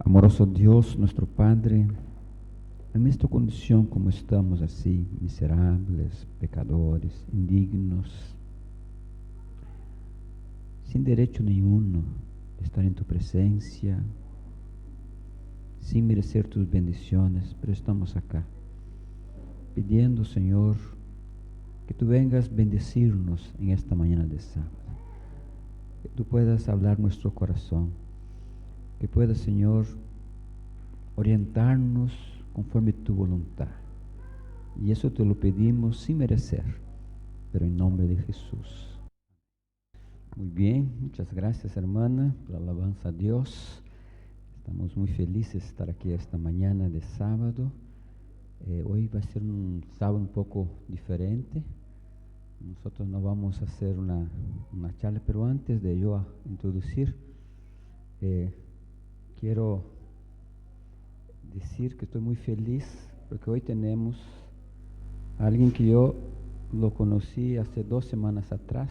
Amoroso Dios, nuestro Padre, en esta condición como estamos así, miserables, pecadores, indignos, sin derecho ninguno de estar en tu presencia, sin merecer tus bendiciones, pero estamos acá, pidiendo, Señor, que tú vengas bendecirnos en esta mañana de sábado, que tú puedas hablar nuestro corazón, que puedas, Señor, orientarnos conforme tu voluntad. Y eso te lo pedimos sin merecer, pero en nombre de Jesús. Muy bien, muchas gracias, hermana, por la alabanza a Dios. Estamos muy felices de estar aquí esta mañana de sábado. Hoy va a ser un sábado un poco diferente. Nosotros no vamos a hacer una charla, pero antes de yo introducir, quiero decir que estoy muy feliz porque hoy tenemos a alguien que yo lo conocí hace 2 semanas atrás.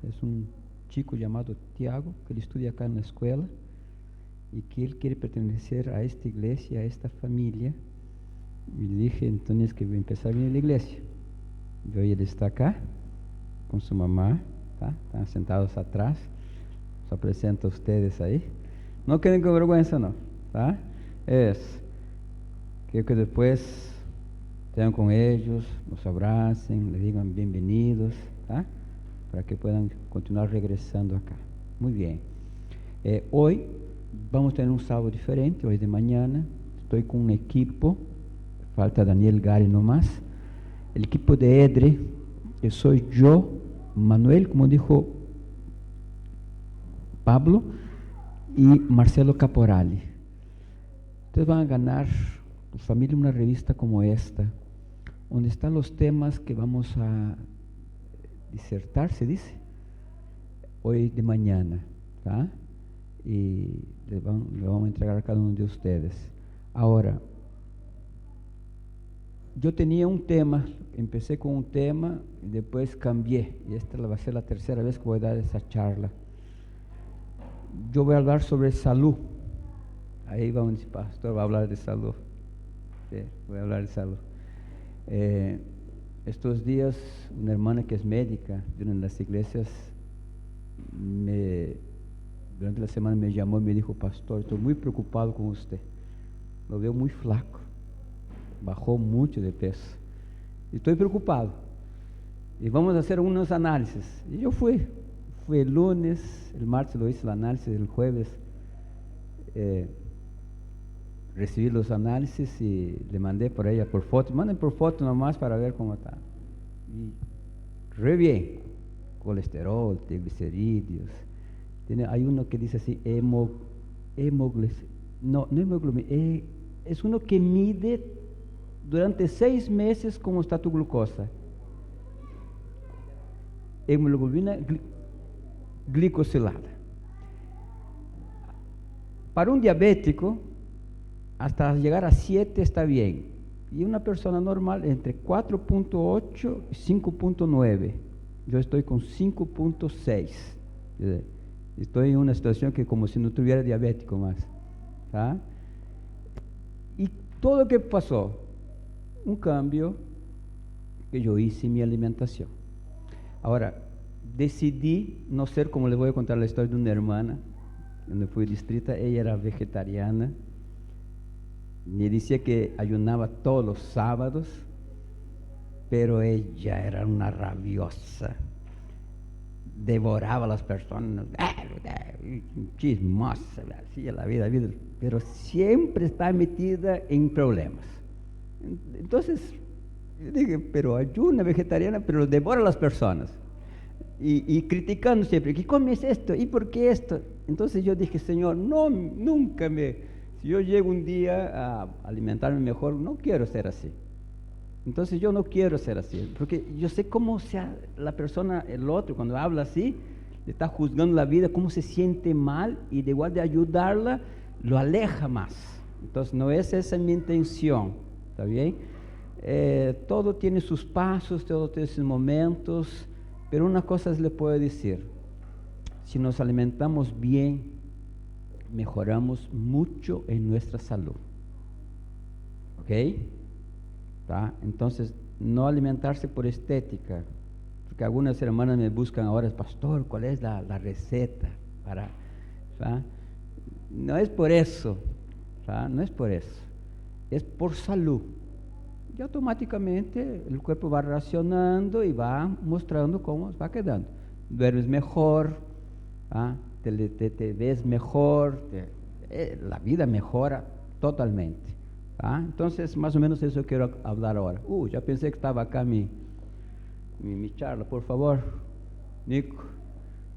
Es un chico llamado Tiago, que él estudia acá en la escuela y que él quiere pertenecer a esta iglesia, a esta familia. Y le dije entonces que voy a empezar a venir a la iglesia. Y hoy él está acá con su mamá, ¿tá? Están sentados atrás. Se presento a ustedes ahí. No queden con vergüenza, no, ¿tá? Quiero que después estén con ellos, nos abracen, les digan bienvenidos, ¿tá? Para que puedan continuar regresando acá. Muy bien. Hoy vamos a tener un sábado diferente, hoy de mañana. Estoy con un equipo, falta Daniel Gari nomás. El equipo de EDRE, que soy yo, Manuel, como dijo Pablo, y Marcelo Caporali. Ustedes van a ganar, por familia, una revista como esta, donde están los temas que vamos a disertar, se dice, hoy de mañana, ¿tá? Y le vamos a entregar a cada uno de ustedes. Ahora, yo tenía un tema, empecé con un tema y después cambié, y esta va a ser la tercera vez que voy a dar esa charla. Yo voy a hablar sobre salud. Ahí vamos a decir, pastor, va a hablar de salud. Sí, voy a hablar de salud. Estos días, una hermana que es médica de una de las iglesias, durante la semana me llamó y me dijo, pastor, estoy muy preocupado con usted. Lo veo muy flaco. Bajó mucho de peso. Y estoy preocupado. Y vamos a hacer unos análisis. Y yo fui el lunes, el martes lo hice el análisis, el jueves recibí los análisis y le mandé por ella por foto. Manden por foto nomás para ver cómo está. Y re bien. Colesterol, triglicéridos. Hay uno que dice así, no hemoglobina, es uno que mide durante 6 meses cómo está tu glucosa. Hemoglobina glicosilada. Para un diabético, hasta llegar a 7 está bien. Y una persona normal entre 4.8 y 5.9. Yo estoy con 5.6. Estoy en una situación que como si no tuviera diabético más. ¿Tá? Y todo lo que pasó, un cambio que yo hice en mi alimentación. Ahora, decidí no ser como les voy a contar la historia de una hermana, donde fui distrita. Ella era vegetariana, me decía que ayunaba todos los sábados, pero ella era una rabiosa, devoraba a las personas, chismosa, hacía la vida, pero siempre está metida en problemas. Entonces, yo dije, pero ayuna vegetariana, pero devora a las personas. Y criticando siempre, ¿qué comes esto? ¿Y por qué esto? Entonces yo dije, Señor, no, si yo llego un día a alimentarme mejor, no quiero ser así. Entonces yo no quiero ser así, porque yo sé cómo sea la persona, el otro, cuando habla así, le está juzgando la vida, cómo se siente mal, y de igual de ayudarla, lo aleja más. Entonces no es esa mi intención, ¿está bien? Todo tiene sus pasos, todo tiene sus momentos, pero una cosa les puedo decir, si nos alimentamos bien, mejoramos mucho en nuestra salud. ¿Ok? ¿Tá? Entonces, no alimentarse por estética, porque algunas hermanas me buscan ahora, pastor, ¿cuál es la receta para? ¿Tá? No es por eso, ¿tá? No es por eso, es por salud. Y automáticamente el cuerpo va reaccionando y va mostrando cómo va quedando. Duermes mejor, ¿tá? te ves mejor, la vida mejora totalmente. ¿Tá? Entonces, más o menos eso quiero hablar ahora. Ya pensé que estaba acá mi charla, por favor, Nico.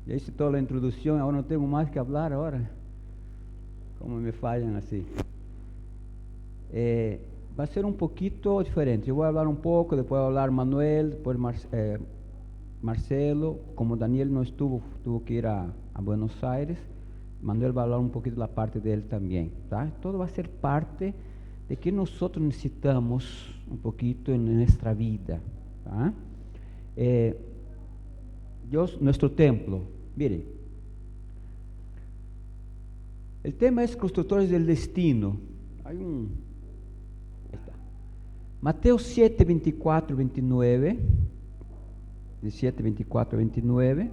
Ya hice toda la introducción, ahora no tengo más que hablar ahora. ¿Cómo me fallan así? Va a ser un poquito diferente. Yo voy a hablar un poco, después va a hablar Manuel, después Marcelo. Como Daniel no estuvo, tuvo que ir a Buenos Aires, Manuel va a hablar un poquito de la parte de él también. ¿Tá? Todo va a ser parte de que nosotros necesitamos un poquito en nuestra vida. ¿Tá? Dios, nuestro templo. Miren, el tema es constructores del destino. Hay está. Mateo 7, 24, 29. 17, 24, 29.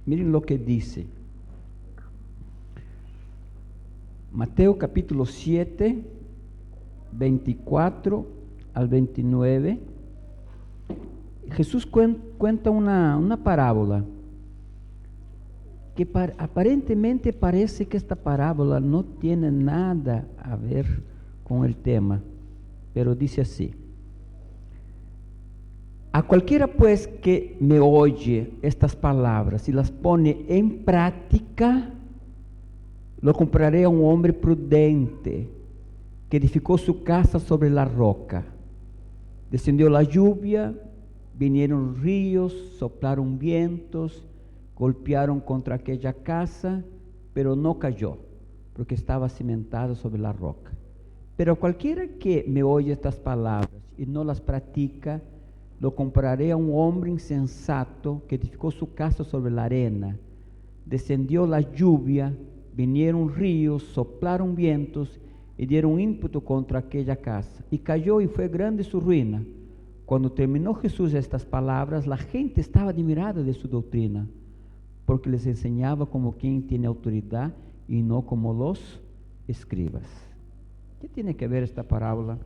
Miren lo que dice. Mateo capítulo 7, 24 al 29. Jesús cuenta una parábola que aparentemente parece que esta parábola no tiene nada a ver con el tema, pero dice así: a cualquiera pues que me oye estas palabras y las pone en práctica, lo compararé a un hombre prudente que edificó su casa sobre la roca. Descendió la lluvia, vinieron ríos, soplaron vientos, golpearon contra aquella casa, pero no cayó, porque estaba cimentada sobre la roca. Pero cualquiera que me oye estas palabras y no las practica, lo compararé a un hombre insensato que edificó su casa sobre la arena. Descendió la lluvia, vinieron ríos, soplaron vientos y dieron ímpetu contra aquella casa, y cayó y fue grande su ruina. Cuando terminó Jesús estas palabras, la gente estaba admirada de su doctrina, porque les enseñaba como quien tiene autoridad y no como los escribas. ¿Qué tiene que ver esta parábola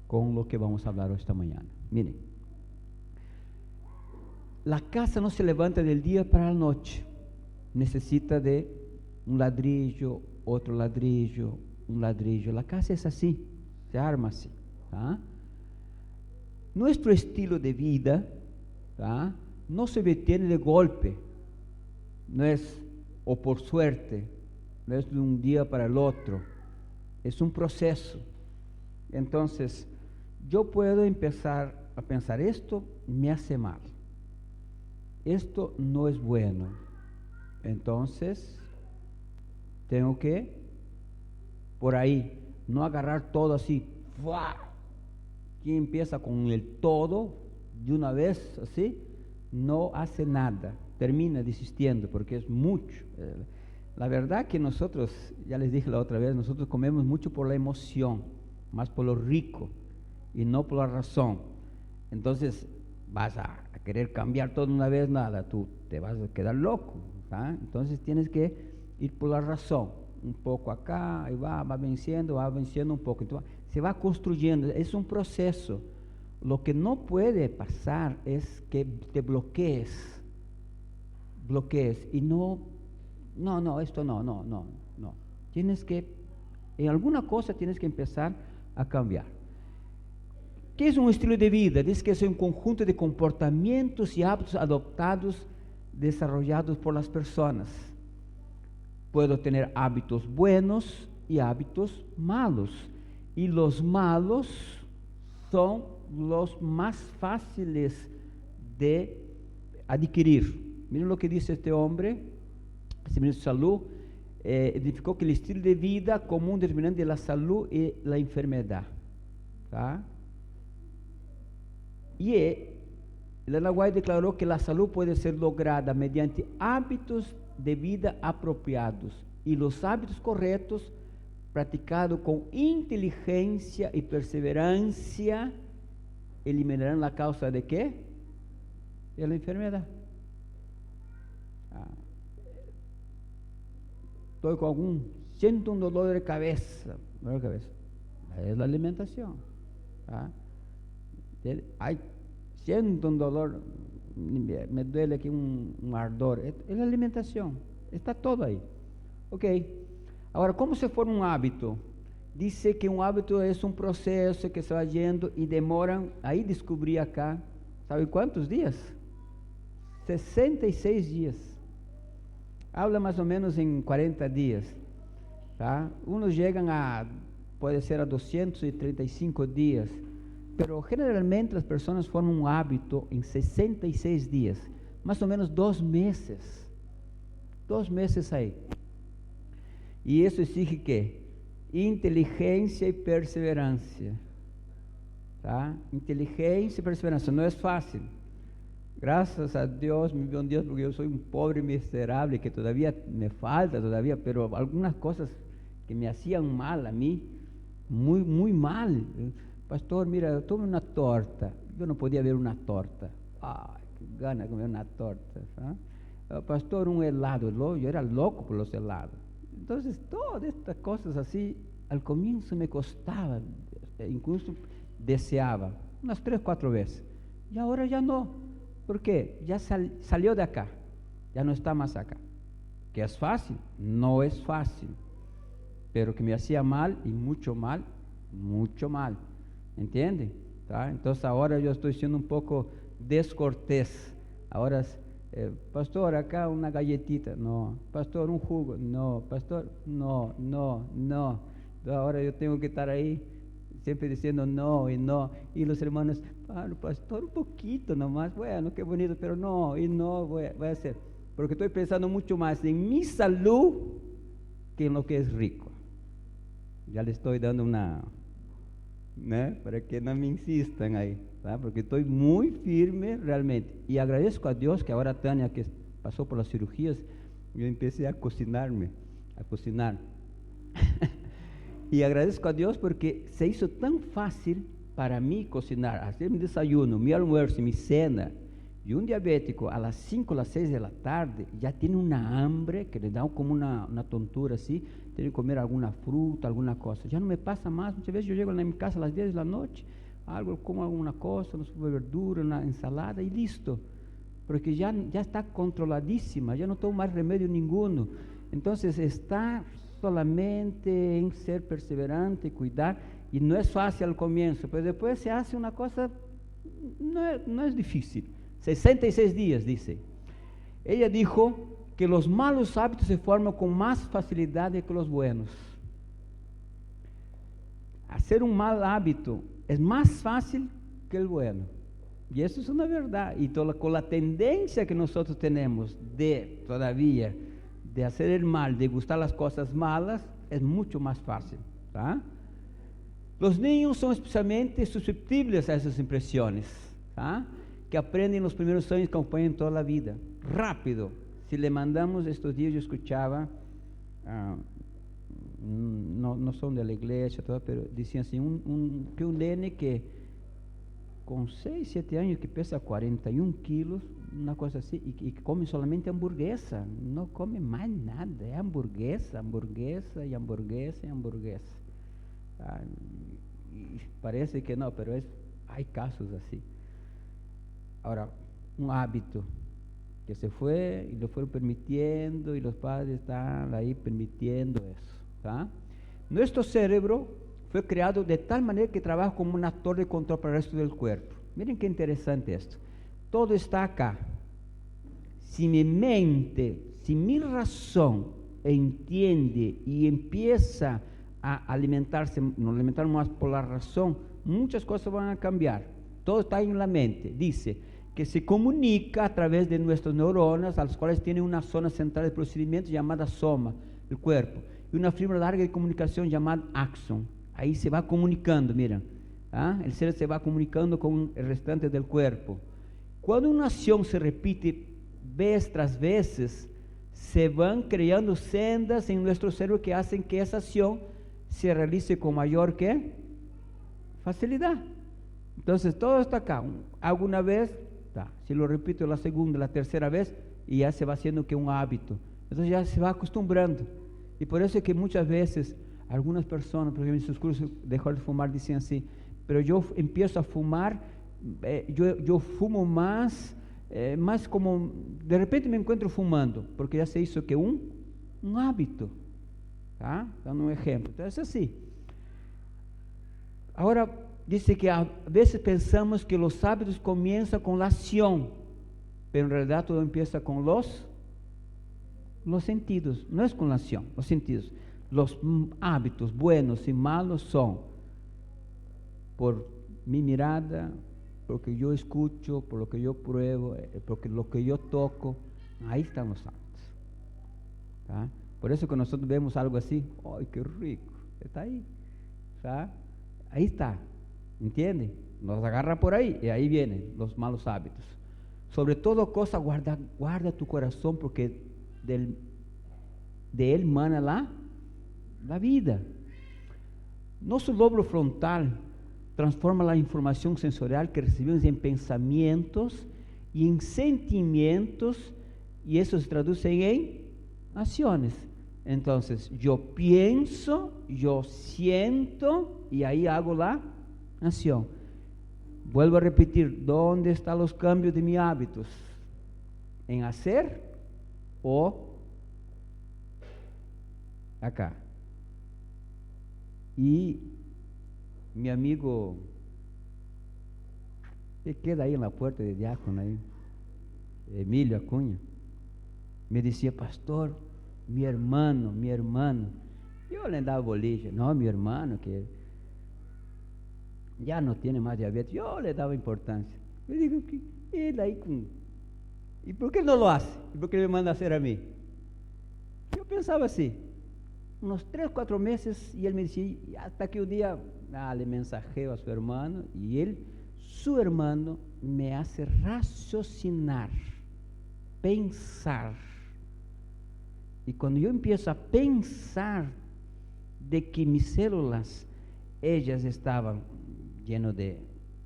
con lo que vamos a hablar esta mañana? Miren, la casa no se levanta del día para la noche, necesita de un ladrillo, otro ladrillo, un ladrillo. La casa es así, se arma así. ¿Tá? Nuestro estilo de vida, ¿tá?, no se detiene de golpe, no es o por suerte, no es de un día para el otro, es un proceso. Entonces, yo puedo empezar a pensar, esto me hace mal, esto no es bueno, entonces tengo que, por ahí, no agarrar todo así, ¡fua! Quien empieza con el todo de una vez así, no hace nada, termina desistiendo porque es mucho. La verdad que nosotros, ya les dije la otra vez, nosotros comemos mucho por la emoción, más por lo rico y no por la razón. Entonces vas a querer cambiar todo de una vez, nada, tú te vas a quedar loco, ¿tá? Entonces tienes que ir por la razón, un poco acá, y va venciendo un poco. Entonces, se va construyendo, es un proceso. Lo que no puede pasar es que te bloquees y no, esto no. Tienes que, en alguna cosa tienes que empezar a cambiar. ¿Qué es un estilo de vida? Dice que es un conjunto de comportamientos y hábitos adoptados, desarrollados por las personas. Puedo tener hábitos buenos y hábitos malos. Y los malos son los más fáciles de adquirir. Miren lo que dice este hombre, este ministro de salud, identificó que el estilo de vida como un determinante de la salud y la enfermedad. ¿Tá? Y Elena White declaró que la salud puede ser lograda mediante hábitos de vida apropiados Y los hábitos correctos, practicados con inteligencia y perseverancia, eliminarán la causa ¿de qué? De la enfermedad. Estoy con siento un dolor de cabeza, es la alimentación. Siento un dolor, me duele aquí un ardor, es la alimentación, está todo ahí. Ok, ahora, ¿cómo se forma un hábito? Dice que un hábito es un proceso que se va yendo y demoran, ahí descubrí acá, ¿sabe cuántos días? 66 días. Habla más o menos en 40 días. Unos llegan puede ser a 235 días, pero generalmente las personas forman un hábito en 66 días, más o menos 2 meses. 2 meses ahí. Y eso exige ¿qué? Inteligencia y perseverancia. Inteligencia y perseverancia, no es fácil. Gracias a Dios, mi buen Dios, porque yo soy un pobre miserable, que todavía me falta pero algunas cosas que me hacían mal a mí, muy, muy mal. Pastor, mira, tome una torta. Yo no podía ver una torta. Ay, qué gana de comer una torta. Pastor, un helado. Yo era loco por los helados. Entonces, todas estas cosas así, al comienzo me costaba, incluso deseaba, unas 3, 4 veces. Y ahora ya no. ¿Por qué? Ya salió de acá, ya no está más acá. ¿Que es fácil? No es fácil. Pero que me hacía mal, y mucho mal, ¿entiende? Entonces ahora yo estoy siendo un poco descortés. Ahora, pastor, acá una galletita, no. Pastor, un jugo, no. Pastor, no. Ahora yo tengo que estar ahí siempre diciendo no y no, y los hermanos, pastor, un poquito nomás, bueno, qué bonito, pero no, y no voy a hacer, porque estoy pensando mucho más en mi salud que en lo que es rico. Ya le estoy dando para que no me insistan ahí, porque estoy muy firme realmente, y agradezco a Dios que ahora Tania, que pasó por las cirugías, yo empecé a cocinar. Y agradezco a Dios porque se hizo tan fácil para mí cocinar, hacer mi desayuno, mi almuerzo, mi cena. Y un diabético a las 5, a las 6 de la tarde ya tiene una hambre que le da como una tontura así, tiene que comer alguna fruta, alguna cosa. Ya no me pasa más, muchas veces yo llego a mi casa a las 10 de la noche, como alguna cosa, una sopa de verdura, una ensalada y listo. Porque ya está controladísima, ya no tomo más remedio ninguno. Entonces está solamente en ser perseverante, cuidar, y no es fácil al comienzo, pero después se hace una cosa, no es difícil. 66 días, dice. Ella dijo que los malos hábitos se forman con más facilidad que los buenos. Hacer un mal hábito es más fácil que el bueno, y eso es una verdad, y con la tendencia que nosotros tenemos todavía de hacer el mal, de gustar las cosas malas, es mucho más fácil. Los niños son especialmente susceptibles a esas impresiones, que aprenden los primeros años, que acompañan toda la vida, rápido. Si le mandamos estos días, yo escuchaba, no son de la iglesia, todo, pero decían así, que un nene que con 6, 7 años, que pesa 41 kilos, una cosa así, y que come solamente hamburguesa, no come más nada, es hamburguesa. Y parece que no, pero hay casos así. Ahora, un hábito que se fue y lo fueron permitiendo, y los padres están ahí permitiendo eso. Nuestro cerebro fue creado de tal manera que trabaja como un actor de control para el resto del cuerpo. Miren qué interesante esto. Todo está acá. Si mi mente, si mi razón entiende y empieza a alimentarse, no alimentar más por la razón, muchas cosas van a cambiar. Todo está en la mente. Dice que se comunica a través de nuestras neuronas, a las cuales tiene una zona central de procedimiento llamada soma, el cuerpo, y una fibra larga de comunicación llamada axón. Ahí se va comunicando, miren, el cerebro se va comunicando con el restante del cuerpo. Cuando una acción se repite vez tras vez, se van creando sendas en nuestro cerebro que hacen que esa acción se realice con mayor ¿qué? Facilidad. Entonces todo está acá. Hago una vez, si lo repito la segunda, la tercera vez, y ya se va haciendo que un hábito. Entonces ya se va acostumbrando. Y por eso es que muchas veces algunas personas, por ejemplo en sus cursos dejar de fumar, dicen así, pero yo empiezo a fumar, yo fumo más como, de repente me encuentro fumando, porque ya se hizo que un hábito. Dando un ejemplo. Entonces es así. Ahora dice que a veces pensamos que los hábitos comienzan con la acción, pero en realidad todo empieza con los sentidos, no es con la acción, los sentidos. Los hábitos buenos y malos son por mi mirada, por lo que yo escucho, por lo que yo pruebo, por lo que yo toco. Ahí están los hábitos. Por eso que nosotros vemos algo así, ¡ay, qué rico! Está ahí. Ahí está, ¿entiende? Nos agarra por ahí y ahí vienen los malos hábitos. Sobre todo cosa, guarda tu corazón, porque de él mana la vida. Nuestro lóbulo frontal transforma la información sensorial que recibimos en pensamientos y en sentimientos, y eso se traduce en acciones. Entonces, yo pienso, yo siento, y ahí hago la acción. Vuelvo a repetir, ¿dónde están los cambios de mis hábitos? ¿En hacer o acá? Y mi amigo, que queda ahí en la puerta de diácono, ahí, Emilio Acuña, me decía, pastor, mi hermano, yo le daba bolilla, no, mi hermano, que ya no tiene más diabetes, yo le daba importancia. Yo digo, que él ahí ¿y por qué no lo hace? ¿Y por qué me manda a hacer a mí? Yo pensaba así, unos 3-4 meses, y él me decía, hasta que un día, le mensajeo a su hermano, y su hermano, me hace raciocinar, pensar. Y cuando yo empiezo a pensar de que mis células, ellas estaban llenas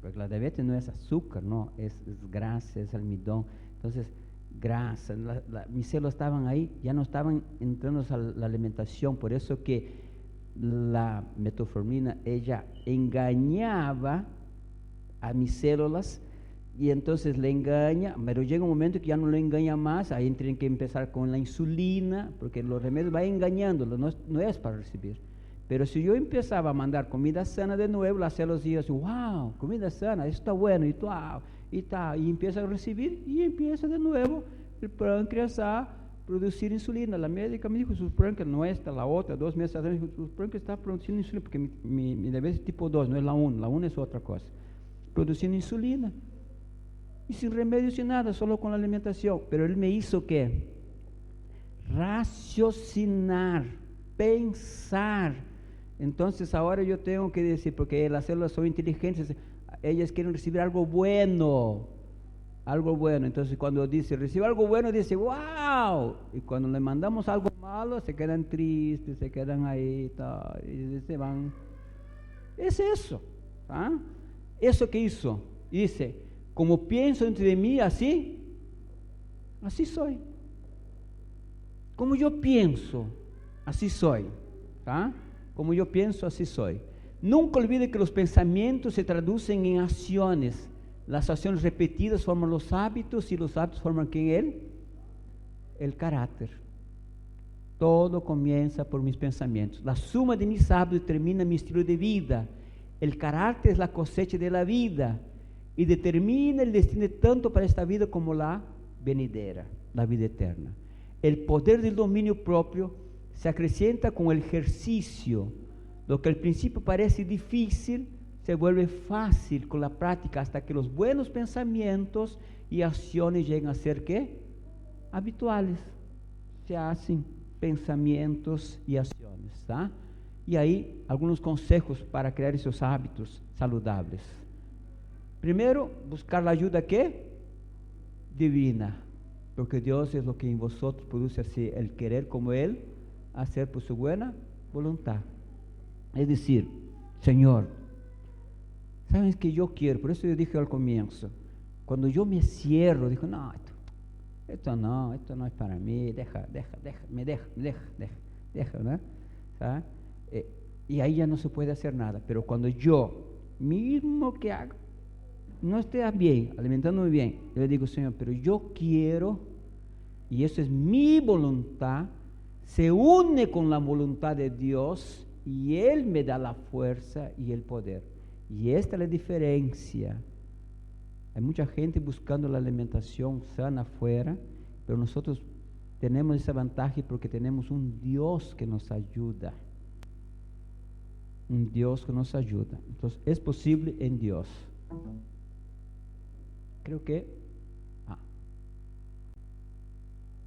porque la diabetes no es azúcar, no, es grasa, es almidón. Entonces, grasa, mis células estaban ahí, ya no estaban entrando a la alimentación. Por eso que la metformina, ella engañaba a mis células, y entonces le engaña, pero llega un momento que ya no le engaña más. Ahí tienen que empezar con la insulina, porque los remedios van engañándolo, no es para recibir. Pero si yo empezaba a mandar comida sana de nuevo, las células decían, wow, comida sana, esto está bueno, y empieza a recibir, y empieza de nuevo el páncreas a producir insulina. La médica me dijo, su páncreas no está, la otra, 2 meses atrás, me dijo, su páncreas está produciendo insulina, porque mi diabetes es tipo 2, no es la 1 es otra cosa, produciendo insulina. Y sin remedio, sin nada, solo con la alimentación. Pero él me hizo ¿qué? Raciocinar, pensar. Entonces ahora yo tengo que decir, porque las células son inteligentes, ellas quieren recibir algo bueno. Entonces cuando dice, recibe algo bueno, dice, wow. Y cuando le mandamos algo malo, se quedan tristes, se quedan ahí, y se van. Es eso. Eso que hizo. Dice, como pienso dentro de mí, así soy. Como yo pienso, así soy. Como yo pienso, así soy. Nunca olvide que los pensamientos se traducen en acciones. Las acciones repetidas forman los hábitos, y los hábitos forman ¿quién? El carácter. Todo comienza por mis pensamientos. La suma de mis hábitos determina mi estilo de vida. El carácter es la cosecha de la vida, y determina el destino tanto para esta vida como la venidera, la vida eterna. El poder del dominio propio se acrecienta con el ejercicio. Lo que al principio parece difícil se vuelve fácil con la práctica, hasta que los buenos pensamientos y acciones llegan a ser ¿qué? Habituales. Se hacen pensamientos y acciones. Y ahí algunos consejos para crear esos hábitos saludables. Primero, buscar la ayuda ¿qué? Divina. porque Dios es lo que en vosotros produce así el querer como Él, hacer por su buena voluntad. Es decir, Señor, sabes que yo quiero, por eso yo dije al comienzo, cuando yo me cierro, digo, no, esto no es para mí, deja, ¿no? ¿Sabes? Y ahí ya no se puede hacer nada, pero cuando yo, mismo que hago, no esté bien, alimentándome bien, yo le digo, Señor, pero yo quiero, y eso es mi voluntad, se une con la voluntad de Dios, y Él me da la fuerza y el poder. Y esta es la diferencia. Hay mucha gente buscando la alimentación sana afuera, pero nosotros tenemos esa ventaja porque tenemos un Dios que nos ayuda. Un Dios que nos ayuda. Entonces, es posible en Dios. Creo que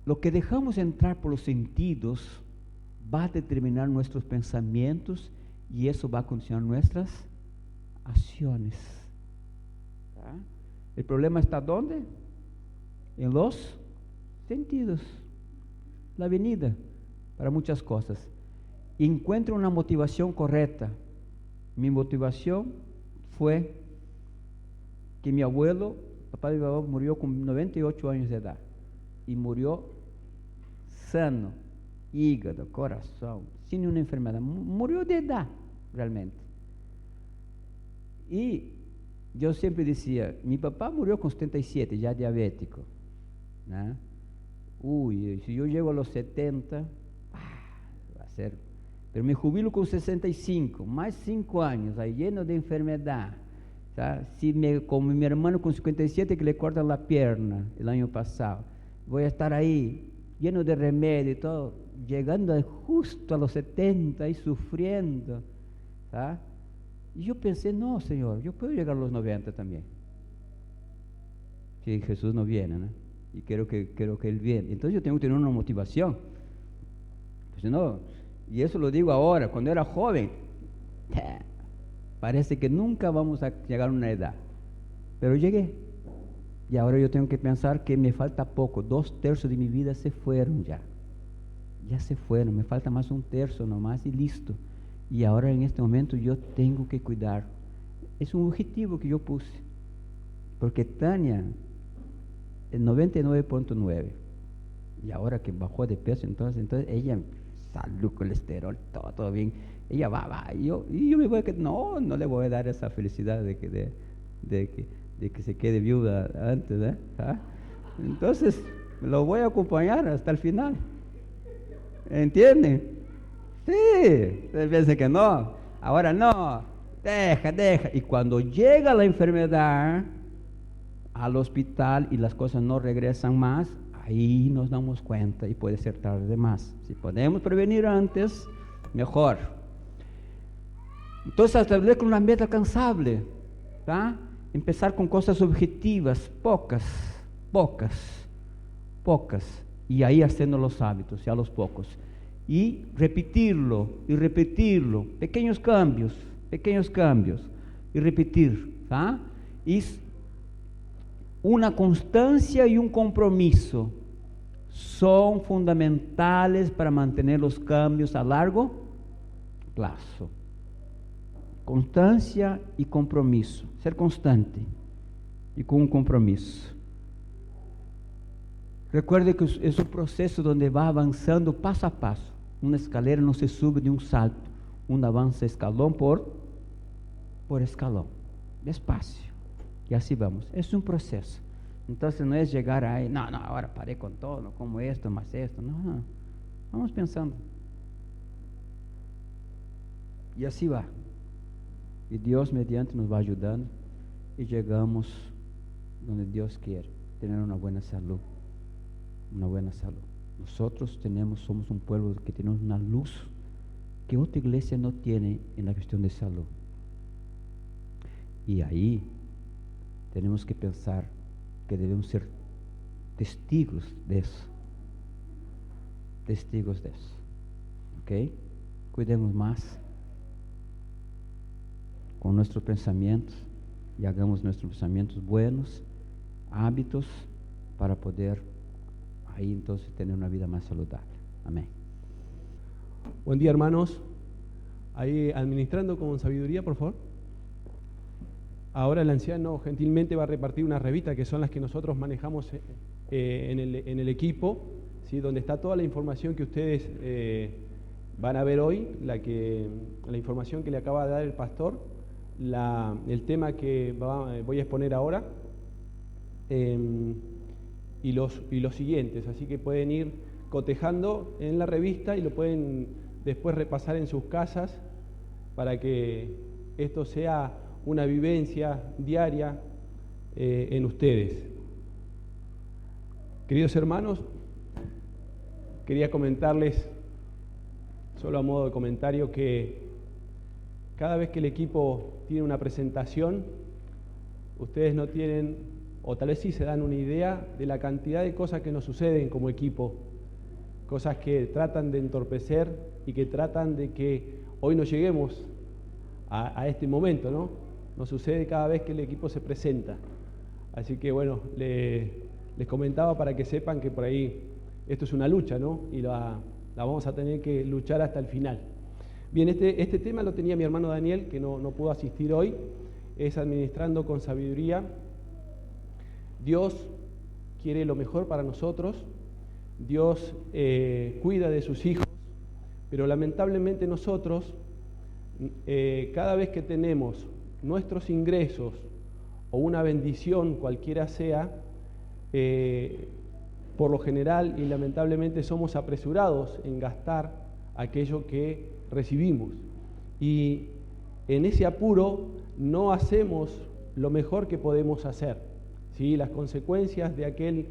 lo que dejamos entrar por los sentidos va a determinar nuestros pensamientos y eso va a condicionar nuestras acciones. ¿Ah? El problema está ¿dónde? En los sentidos. La avenida para muchas cosas. Encuentro una motivación correcta. Mi motivación fue que mi abuelo, papá de mi abuelo, murió con 98 años de edad. Y murió sano, hígado, corazón, sin una enfermedad. Murió de edad, realmente. Y yo siempre decía, mi papá murió con 77, ya diabético, ¿no? Uy, si yo llego a los 70, va a ser. Pero me jubilo con 65, más 5 años, ahí lleno de enfermedad. ¿Tá? Como mi hermano con 57 que le cortan la pierna el año pasado, voy a estar ahí lleno de remedio y todo, llegando justo a los 70 y sufriendo. ¿Tá? Y yo pensé, no, Señor, yo puedo llegar a los 90 también. Si Jesús no viene, ¿no? Y quiero que Él viene. Entonces yo tengo que tener una motivación. Pues no, y eso lo digo ahora, cuando era joven, parece que nunca vamos a llegar a una edad. Pero llegué. Y ahora yo tengo que pensar que me falta poco. 2/3 de mi vida se fueron ya. Ya se fueron. Me falta más 1/3 nomás y listo. Y ahora en este momento yo tengo que cuidar. Es un objetivo que yo puse. Porque Tania, el 99.9. Y ahora que bajó de peso, entonces ella, salud, colesterol, todo bien. Ella va. Y yo me voy a quedar, no le voy a dar esa felicidad de que se quede viuda antes, ¿eh? ¿Ah? Entonces, lo voy a acompañar hasta el final. ¿Entienden? Sí, ustedes piensan que no. Ahora no. Deja. Y cuando llega la enfermedad al hospital y las cosas no regresan más, ahí nos damos cuenta y puede ser tarde más. Si podemos prevenir antes, mejor. Entonces, establecer una meta alcanzable, ¿tá? Empezar con cosas objetivas, pocas, y ahí haciendo los hábitos, ya los pocos. Y repetirlo, pequeños cambios, y repetir, ¿tá? Y una constancia y un compromiso son fundamentales para mantener los cambios a largo plazo. Constancia y compromiso. Ser constante y con un compromiso. Recuerde que es un proceso donde va avanzando paso a paso. Una escalera no se sube de un salto. Uno avanza escalón por escalón. Despacio. Y así vamos. Es un proceso. Entonces no es llegar ahí, no, ahora paré con todo, no como esto, más esto. No. Vamos pensando. Y así va. Y Dios mediante nos va ayudando y llegamos donde Dios quiere, tener una buena salud. Nosotros somos un pueblo que tenemos una luz que otra iglesia no tiene en la cuestión de salud. Y ahí tenemos que pensar que debemos ser testigos de eso. ¿Ok? Cuidemos más con nuestros pensamientos y hagamos nuestros pensamientos buenos, hábitos para poder ahí entonces tener una vida más saludable. Amén. Buen día, hermanos. Ahí administrando con sabiduría, por favor. Ahora el anciano gentilmente va a repartir unas revistas que son las que nosotros manejamos en el equipo, ¿sí? Donde está toda la información que ustedes van a ver hoy, la información que le acaba de dar el pastor, el tema que voy a exponer ahora y los siguientes. Así que pueden ir cotejando en la revista y lo pueden después repasar en sus casas para que esto sea una vivencia diaria en ustedes. Queridos hermanos, quería comentarles, solo a modo de comentario, que cada vez que el equipo tiene una presentación, ustedes no tienen, o tal vez sí se dan una idea de la cantidad de cosas que nos suceden como equipo, cosas que tratan de entorpecer y que tratan de que hoy no lleguemos a este momento, ¿no? Nos sucede cada vez que el equipo se presenta. Así que bueno, les comentaba para que sepan que por ahí esto es una lucha, ¿no? Y la vamos a tener que luchar hasta el final. Bien, este tema lo tenía mi hermano Daniel, que no pudo asistir hoy, es administrando con sabiduría. Dios quiere lo mejor para nosotros, Dios cuida de sus hijos, pero lamentablemente nosotros, cada vez que tenemos nuestros ingresos o una bendición cualquiera sea, por lo general y lamentablemente somos apresurados en gastar aquello que recibimos, y en ese apuro no hacemos lo mejor que podemos hacer, ¿sí? Las consecuencias de aquel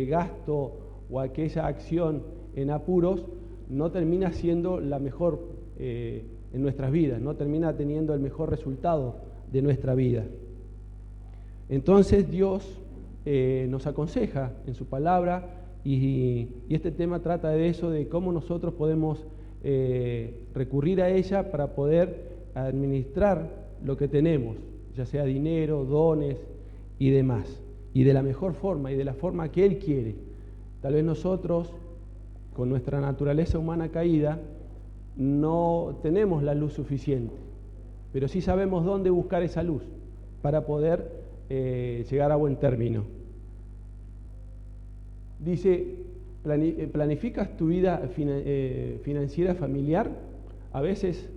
gasto o aquella acción en apuros no termina siendo la mejor en nuestras vidas, no termina teniendo el mejor resultado de nuestra vida. Entonces Dios nos aconseja en su palabra y este tema trata de eso, de cómo nosotros podemos recurrir a ella para poder administrar lo que tenemos, ya sea dinero, dones y demás, y de la mejor forma y de la forma que Él quiere. Tal vez nosotros, con nuestra naturaleza humana caída, no tenemos la luz suficiente, pero sí sabemos dónde buscar esa luz para poder llegar a buen término. Dice, ¿planificas tu vida financiera familiar? A veces,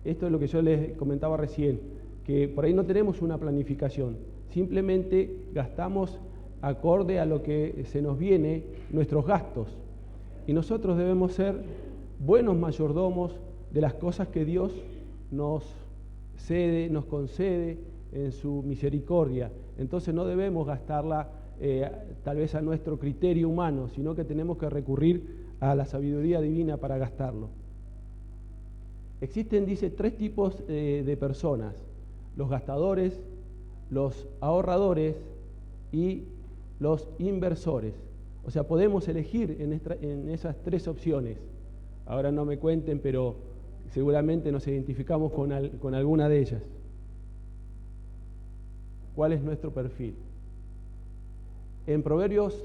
esto es lo que yo les comentaba recién, que por ahí no tenemos una planificación, simplemente gastamos acorde a lo que se nos viene, nuestros gastos, y nosotros debemos ser buenos mayordomos de las cosas que Dios nos concede en su misericordia. Entonces no debemos gastarla tal vez a nuestro criterio humano, sino que tenemos que recurrir a la sabiduría divina para gastarlo. Existen, dice, 3 tipos de personas: los gastadores, los ahorradores y los inversores. O sea, podemos elegir en esas 3 opciones. Ahora no me cuenten, pero seguramente nos identificamos con alguna de ellas. ¿Cuál es nuestro perfil? En Proverbios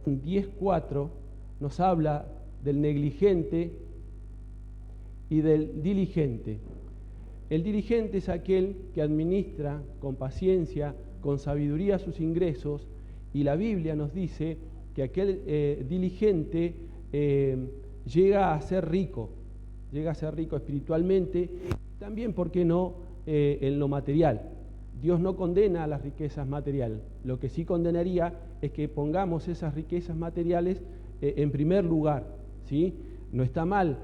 10:4 nos habla del negligente y del diligente. El diligente es aquel que administra con paciencia, con sabiduría sus ingresos, y la Biblia nos dice que aquel diligente llega a ser rico espiritualmente, también, ¿por qué no?, en lo material. Dios no condena a las riquezas materiales. Lo que sí condenaría es que pongamos esas riquezas materiales en primer lugar, ¿sí? No está mal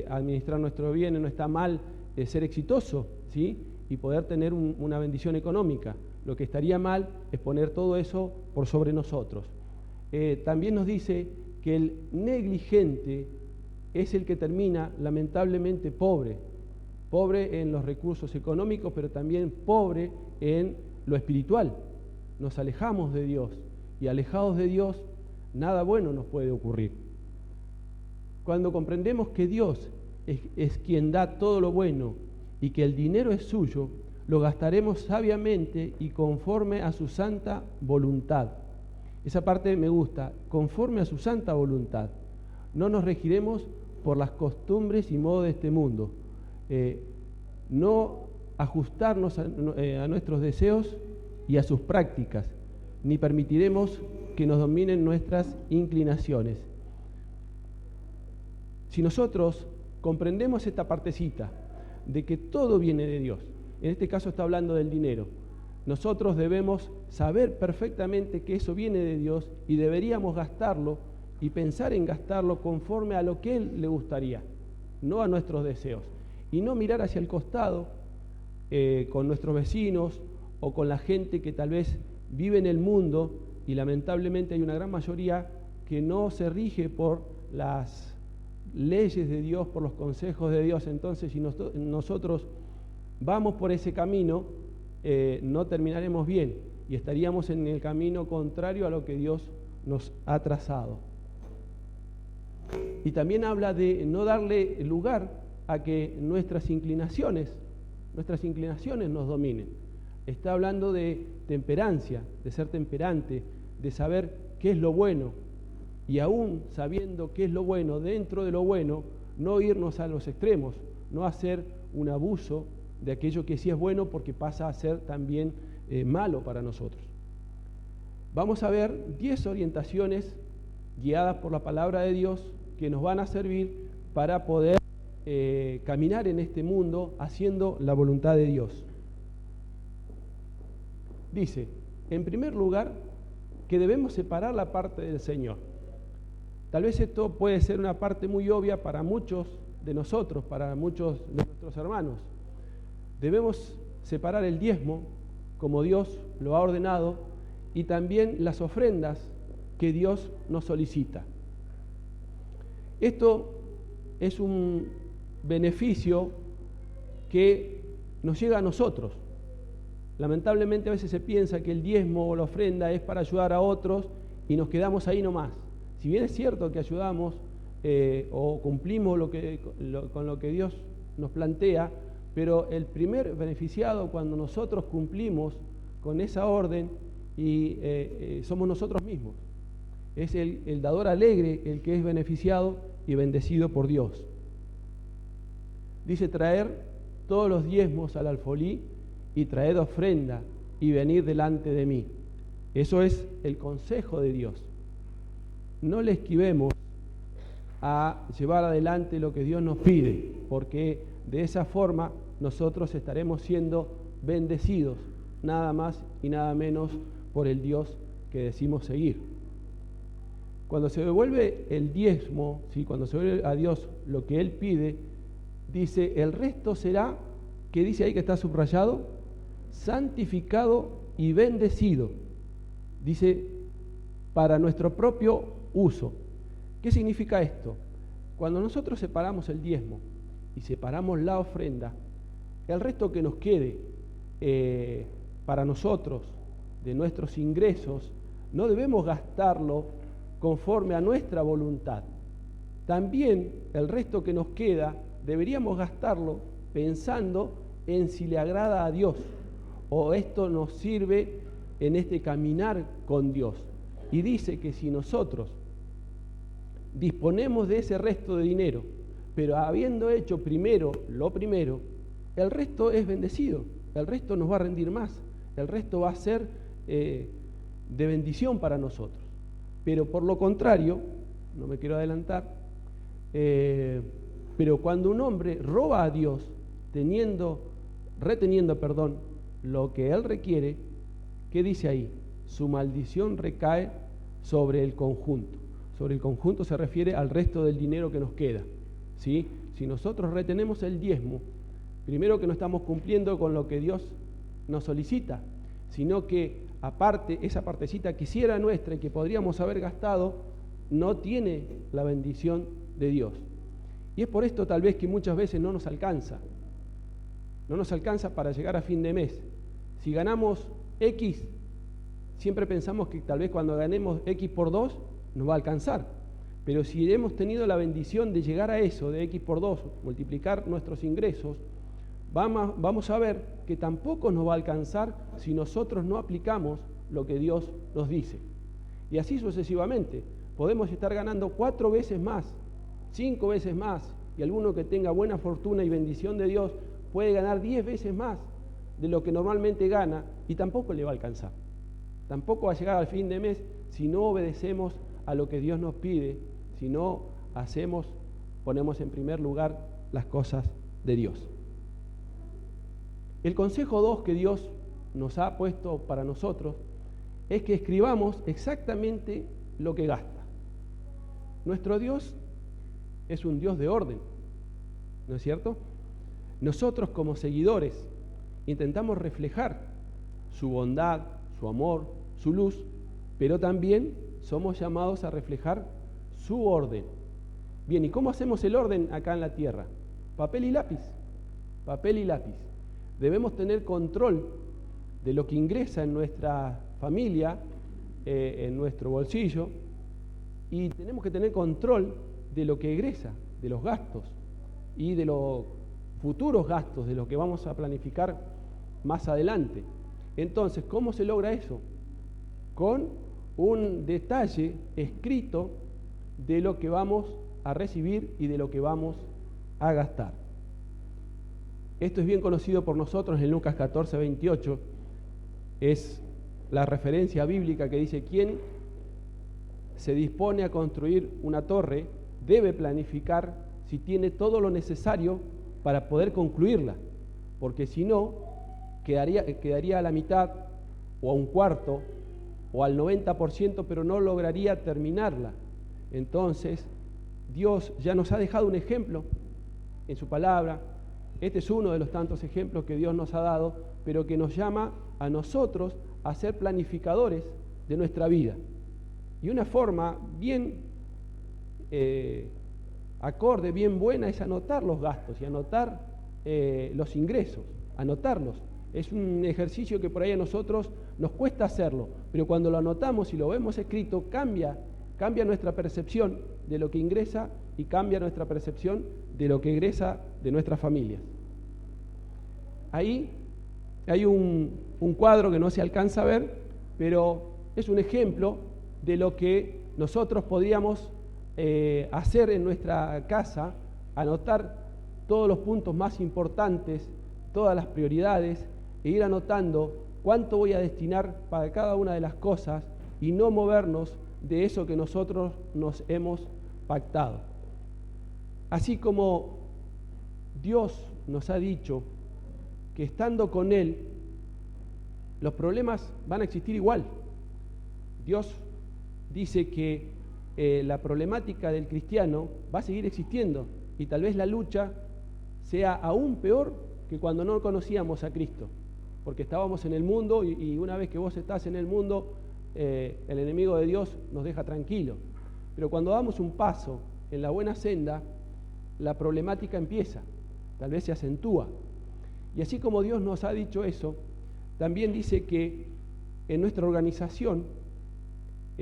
administrar nuestros bienes, no está mal ser exitoso, ¿sí? Y poder tener una bendición económica. Lo que estaría mal es poner todo eso por sobre nosotros. También nos dice que el negligente es el que termina lamentablemente pobre en los recursos económicos, pero también pobre en lo espiritual. Nos alejamos de Dios, y alejados de Dios nada bueno nos puede ocurrir. Cuando comprendemos que Dios es quien da todo lo bueno y que el dinero es suyo, lo gastaremos sabiamente y conforme a su santa voluntad. Esa parte me gusta, conforme a su santa voluntad. No nos regiremos por las costumbres y modos de este mundo. No ajustarnos a nuestros deseos y a sus prácticas, ni permitiremos que nos dominen nuestras inclinaciones. Si nosotros comprendemos esta partecita de que todo viene de Dios, en este caso está hablando del dinero, nosotros debemos saber perfectamente que eso viene de Dios y deberíamos gastarlo y pensar en gastarlo conforme a lo que Él le gustaría, no a nuestros deseos. Y no mirar hacia el costado con nuestros vecinos o con la gente que tal vez vive en el mundo, y lamentablemente hay una gran mayoría que no se rige por las leyes de Dios, por los consejos de Dios. Entonces, si nosotros vamos por ese camino, no terminaremos bien y estaríamos en el camino contrario a lo que Dios nos ha trazado. Y también habla de no darle lugar a que nuestras inclinaciones nos dominen. Está hablando de temperancia, de ser temperante, de saber qué es lo bueno, y aún sabiendo qué es lo bueno, dentro de lo bueno, no irnos a los extremos, no hacer un abuso de aquello que sí es bueno, porque pasa a ser también malo para nosotros. Vamos a ver 10 orientaciones guiadas por la palabra de Dios que nos van a servir para poder caminar en este mundo haciendo la voluntad de Dios. Dice, en primer lugar, que debemos separar la parte del Señor. Tal vez esto puede ser una parte muy obvia para muchos de nosotros, para muchos de nuestros hermanos. Debemos separar el diezmo, como Dios lo ha ordenado, y también las ofrendas que Dios nos solicita. Esto es un beneficio que nos llega a nosotros. Lamentablemente a veces se piensa que el diezmo o la ofrenda es para ayudar a otros y nos quedamos ahí nomás. Si bien es cierto que ayudamos o cumplimos con lo que Dios nos plantea, pero el primer beneficiado cuando nosotros cumplimos con esa orden somos nosotros mismos. Es el dador alegre el que es beneficiado y bendecido por Dios. Dice, traer todos los diezmos al alfolí y traed ofrenda y venid delante de mí. Eso es el consejo de Dios. No le esquivemos a llevar adelante lo que Dios nos pide, porque de esa forma nosotros estaremos siendo bendecidos, nada más y nada menos por el Dios que decimos seguir. Cuando se devuelve el diezmo, ¿sí? Cuando se devuelve a Dios lo que Él pide, dice, el resto será, ¿qué dice ahí que está subrayado? Santificado y bendecido. Dice, para nuestro propio uso. ¿Qué significa esto? Cuando nosotros separamos el diezmo y separamos la ofrenda, el resto que nos quede para nosotros, de nuestros ingresos, no debemos gastarlo conforme a nuestra voluntad. También el resto que nos queda deberíamos gastarlo pensando en si le agrada a Dios o esto nos sirve en este caminar con Dios. Y dice que si nosotros disponemos de ese resto de dinero, pero habiendo hecho primero lo primero, el resto es bendecido, el resto nos va a rendir más, el resto va a ser de bendición para nosotros. Pero por lo contrario, no me quiero adelantar, pero cuando un hombre roba a Dios reteniendo lo que él requiere, ¿qué dice ahí? Su maldición recae sobre el conjunto. Sobre el conjunto se refiere al resto del dinero que nos queda, ¿sí? Si nosotros retenemos el diezmo, primero que no estamos cumpliendo con lo que Dios nos solicita, sino que aparte, esa partecita que sí era nuestra y que podríamos haber gastado, no tiene la bendición de Dios. Y es por esto tal vez que muchas veces no nos alcanza para llegar a fin de mes. Si ganamos X, siempre pensamos que tal vez cuando ganemos X por 2 nos va a alcanzar. Pero si hemos tenido la bendición de llegar a eso, de X por 2, multiplicar nuestros ingresos, vamos a ver que tampoco nos va a alcanzar si nosotros no aplicamos lo que Dios nos dice. Y así sucesivamente. Podemos estar ganando 4 veces más, 5 veces más, y alguno que tenga buena fortuna y bendición de Dios puede ganar 10 veces más de lo que normalmente gana y tampoco le va a alcanzar. Tampoco va a llegar al fin de mes si no obedecemos a lo que Dios nos pide, si no ponemos en primer lugar las cosas de Dios. El consejo 2 que Dios nos ha puesto para nosotros es que escribamos exactamente lo que gasta. Nuestro Dios es un Dios de orden, ¿no es cierto? Nosotros como seguidores intentamos reflejar su bondad, su amor, su luz, pero también somos llamados a reflejar su orden. Bien, ¿y cómo hacemos el orden acá en la tierra? Papel y lápiz, papel y lápiz. Debemos tener control de lo que ingresa en nuestra familia, en nuestro bolsillo, y tenemos que tener control de lo que egresa, de los gastos y de los futuros gastos, de lo que vamos a planificar más adelante. Entonces, ¿cómo se logra eso? Con un detalle escrito de lo que vamos a recibir y de lo que vamos a gastar. Esto es bien conocido por nosotros en Lucas 14, 28. Es la referencia bíblica que dice: quien se dispone a construir una torre debe planificar si tiene todo lo necesario para poder concluirla, porque si no, quedaría a la mitad o a un cuarto o al 90%, pero no lograría terminarla. Entonces, Dios ya nos ha dejado un ejemplo en su palabra. Este es uno de los tantos ejemplos que Dios nos ha dado, pero que nos llama a nosotros a ser planificadores de nuestra vida. Y una forma bien acorde, bien buena, es anotar los gastos y anotar los ingresos, anotarlos. Es un ejercicio que por ahí a nosotros nos cuesta hacerlo, pero cuando lo anotamos y lo vemos escrito, cambia nuestra percepción de lo que ingresa y cambia nuestra percepción de lo que egresa de nuestras familias. Ahí hay un cuadro que no se alcanza a ver, pero es un ejemplo de lo que nosotros podríamos hacer en nuestra casa, anotar todos los puntos más importantes, todas las prioridades, e ir anotando cuánto voy a destinar para cada una de las cosas y no movernos de eso que nosotros nos hemos pactado. Así como Dios nos ha dicho que estando con Él, los problemas van a existir igual. Dios dice que la problemática del cristiano va a seguir existiendo y tal vez la lucha sea aún peor que cuando no conocíamos a Cristo, porque estábamos en el mundo y una vez que vos estás en el mundo, el enemigo de Dios nos deja tranquilos. Pero cuando damos un paso en la buena senda, la problemática empieza, tal vez se acentúa. Y así como Dios nos ha dicho eso, también dice que en nuestra organización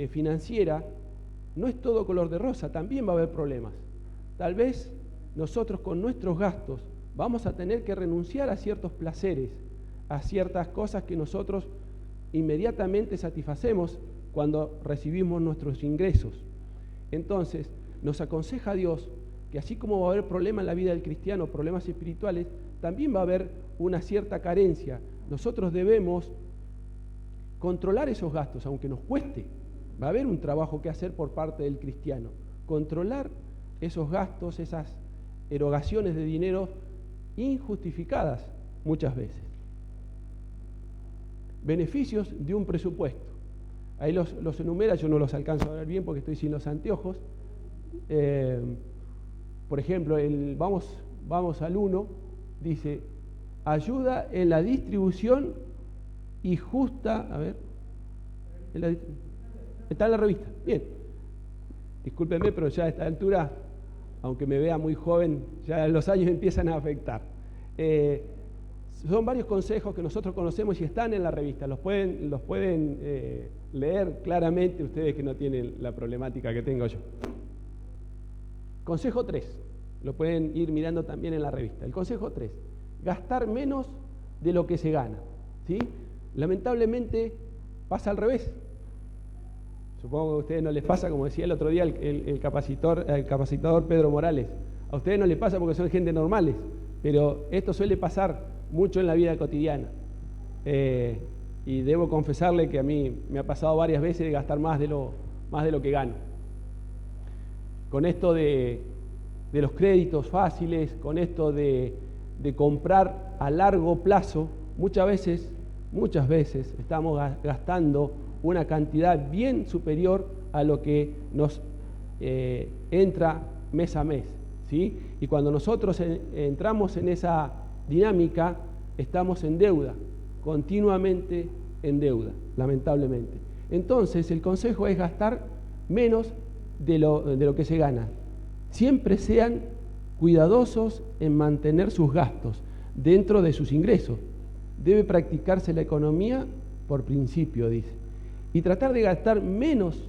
financiera no es todo color de rosa, también va a haber problemas. Tal vez nosotros con nuestros gastos vamos a tener que renunciar a ciertos placeres, a ciertas cosas que nosotros inmediatamente satisfacemos cuando recibimos nuestros ingresos. Entonces, nos aconseja Dios que así como va a haber problemas en la vida del cristiano, problemas espirituales, también va a haber una cierta carencia. Nosotros debemos controlar esos gastos, aunque nos cueste. Va a haber un trabajo que hacer por parte del cristiano. Controlar esos gastos, esas erogaciones de dinero injustificadas muchas veces. Beneficios de un presupuesto. Ahí los enumera, yo no los alcanzo a ver bien porque estoy sin los anteojos. Por ejemplo, vamos al 1, dice, ayuda en la distribución y justa, a ver, está en la revista, bien, discúlpenme, pero ya a esta altura, aunque me vea muy joven, ya los años empiezan a afectar. Son varios consejos que nosotros conocemos y están en la revista, los pueden leer claramente ustedes que no tienen la problemática que tengo yo. Consejo 3, lo pueden ir mirando también en la revista. El consejo 3, gastar menos de lo que se gana, ¿sí? Lamentablemente pasa al revés. Supongo que a ustedes no les pasa, como decía el otro día el capacitador Pedro Morales. A ustedes no les pasa porque son gente normales, pero esto suele pasar mucho en la vida cotidiana. Y debo confesarle que a mí me ha pasado varias veces de gastar más de lo que gano. Con esto de los créditos fáciles, con esto de comprar a largo plazo, muchas veces estamos gastando una cantidad bien superior a lo que nos entra mes a mes, ¿sí? Y cuando nosotros entramos en esa dinámica, estamos en deuda, continuamente en deuda, lamentablemente. Entonces, el consejo es gastar menos de lo que se gana. Siempre sean cuidadosos en mantener sus gastos dentro de sus ingresos. Debe practicarse la economía por principio, dice, y tratar de gastar menos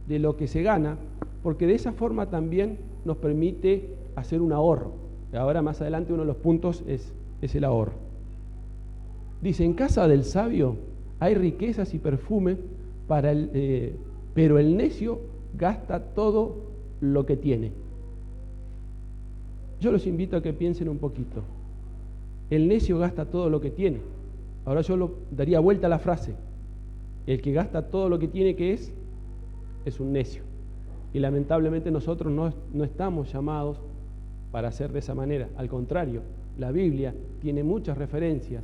de lo que se gana, porque de esa forma también nos permite hacer un ahorro. Ahora más adelante uno de los puntos es el ahorro. Dice, en casa del sabio hay riquezas y perfume, pero el necio gasta todo lo que tiene. Yo los invito a que piensen un poquito. El necio gasta todo lo que tiene. Ahora yo daría vuelta a la frase. El que gasta todo lo que tiene, ¿qué es? Es un necio. Y lamentablemente nosotros no estamos llamados para ser de esa manera. Al contrario, la Biblia tiene muchas referencias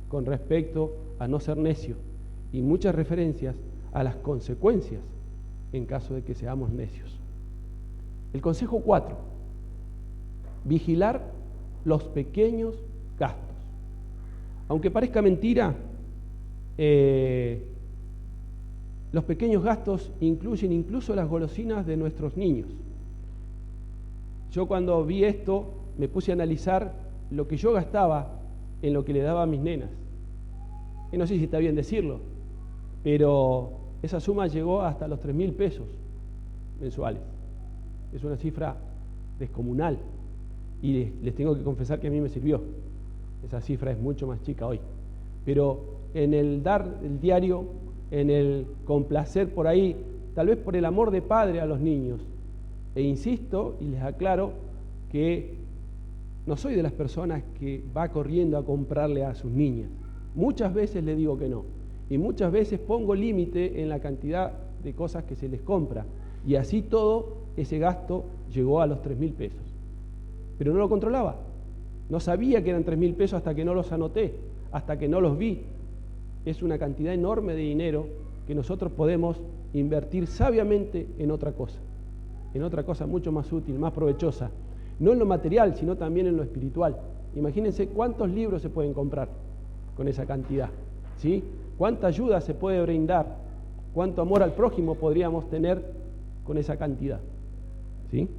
con respecto a no ser necio y muchas referencias a las consecuencias en caso de que seamos necios. El consejo 4, vigilar los pequeños gastos. Aunque parezca mentira, los pequeños gastos incluyen incluso las golosinas de nuestros niños. Yo cuando vi esto me puse a analizar lo que yo gastaba en lo que le daba a mis nenas. Y no sé si está bien decirlo, pero esa suma llegó hasta los 3.000 pesos mensuales. Es una cifra descomunal y les tengo que confesar que a mí me sirvió. Esa cifra es mucho más chica hoy. Pero en el dar el diario, en el complacer por ahí, tal vez por el amor de padre a los niños, e insisto y les aclaro que no soy de las personas que va corriendo a comprarle a sus niñas. Muchas veces le digo que no. Y muchas veces pongo límite en la cantidad de cosas que se les compra. Y así todo ese gasto llegó a los 3.000 pesos. Pero no lo controlaba. No sabía que eran 3.000 pesos hasta que no los anoté, hasta que no los vi. Es una cantidad enorme de dinero que nosotros podemos invertir sabiamente en otra cosa mucho más útil, más provechosa. No en lo material, sino también en lo espiritual. Imagínense cuántos libros se pueden comprar con esa cantidad, ¿sí? Cuánta ayuda se puede brindar, cuánto amor al prójimo podríamos tener con esa cantidad, ¿sí?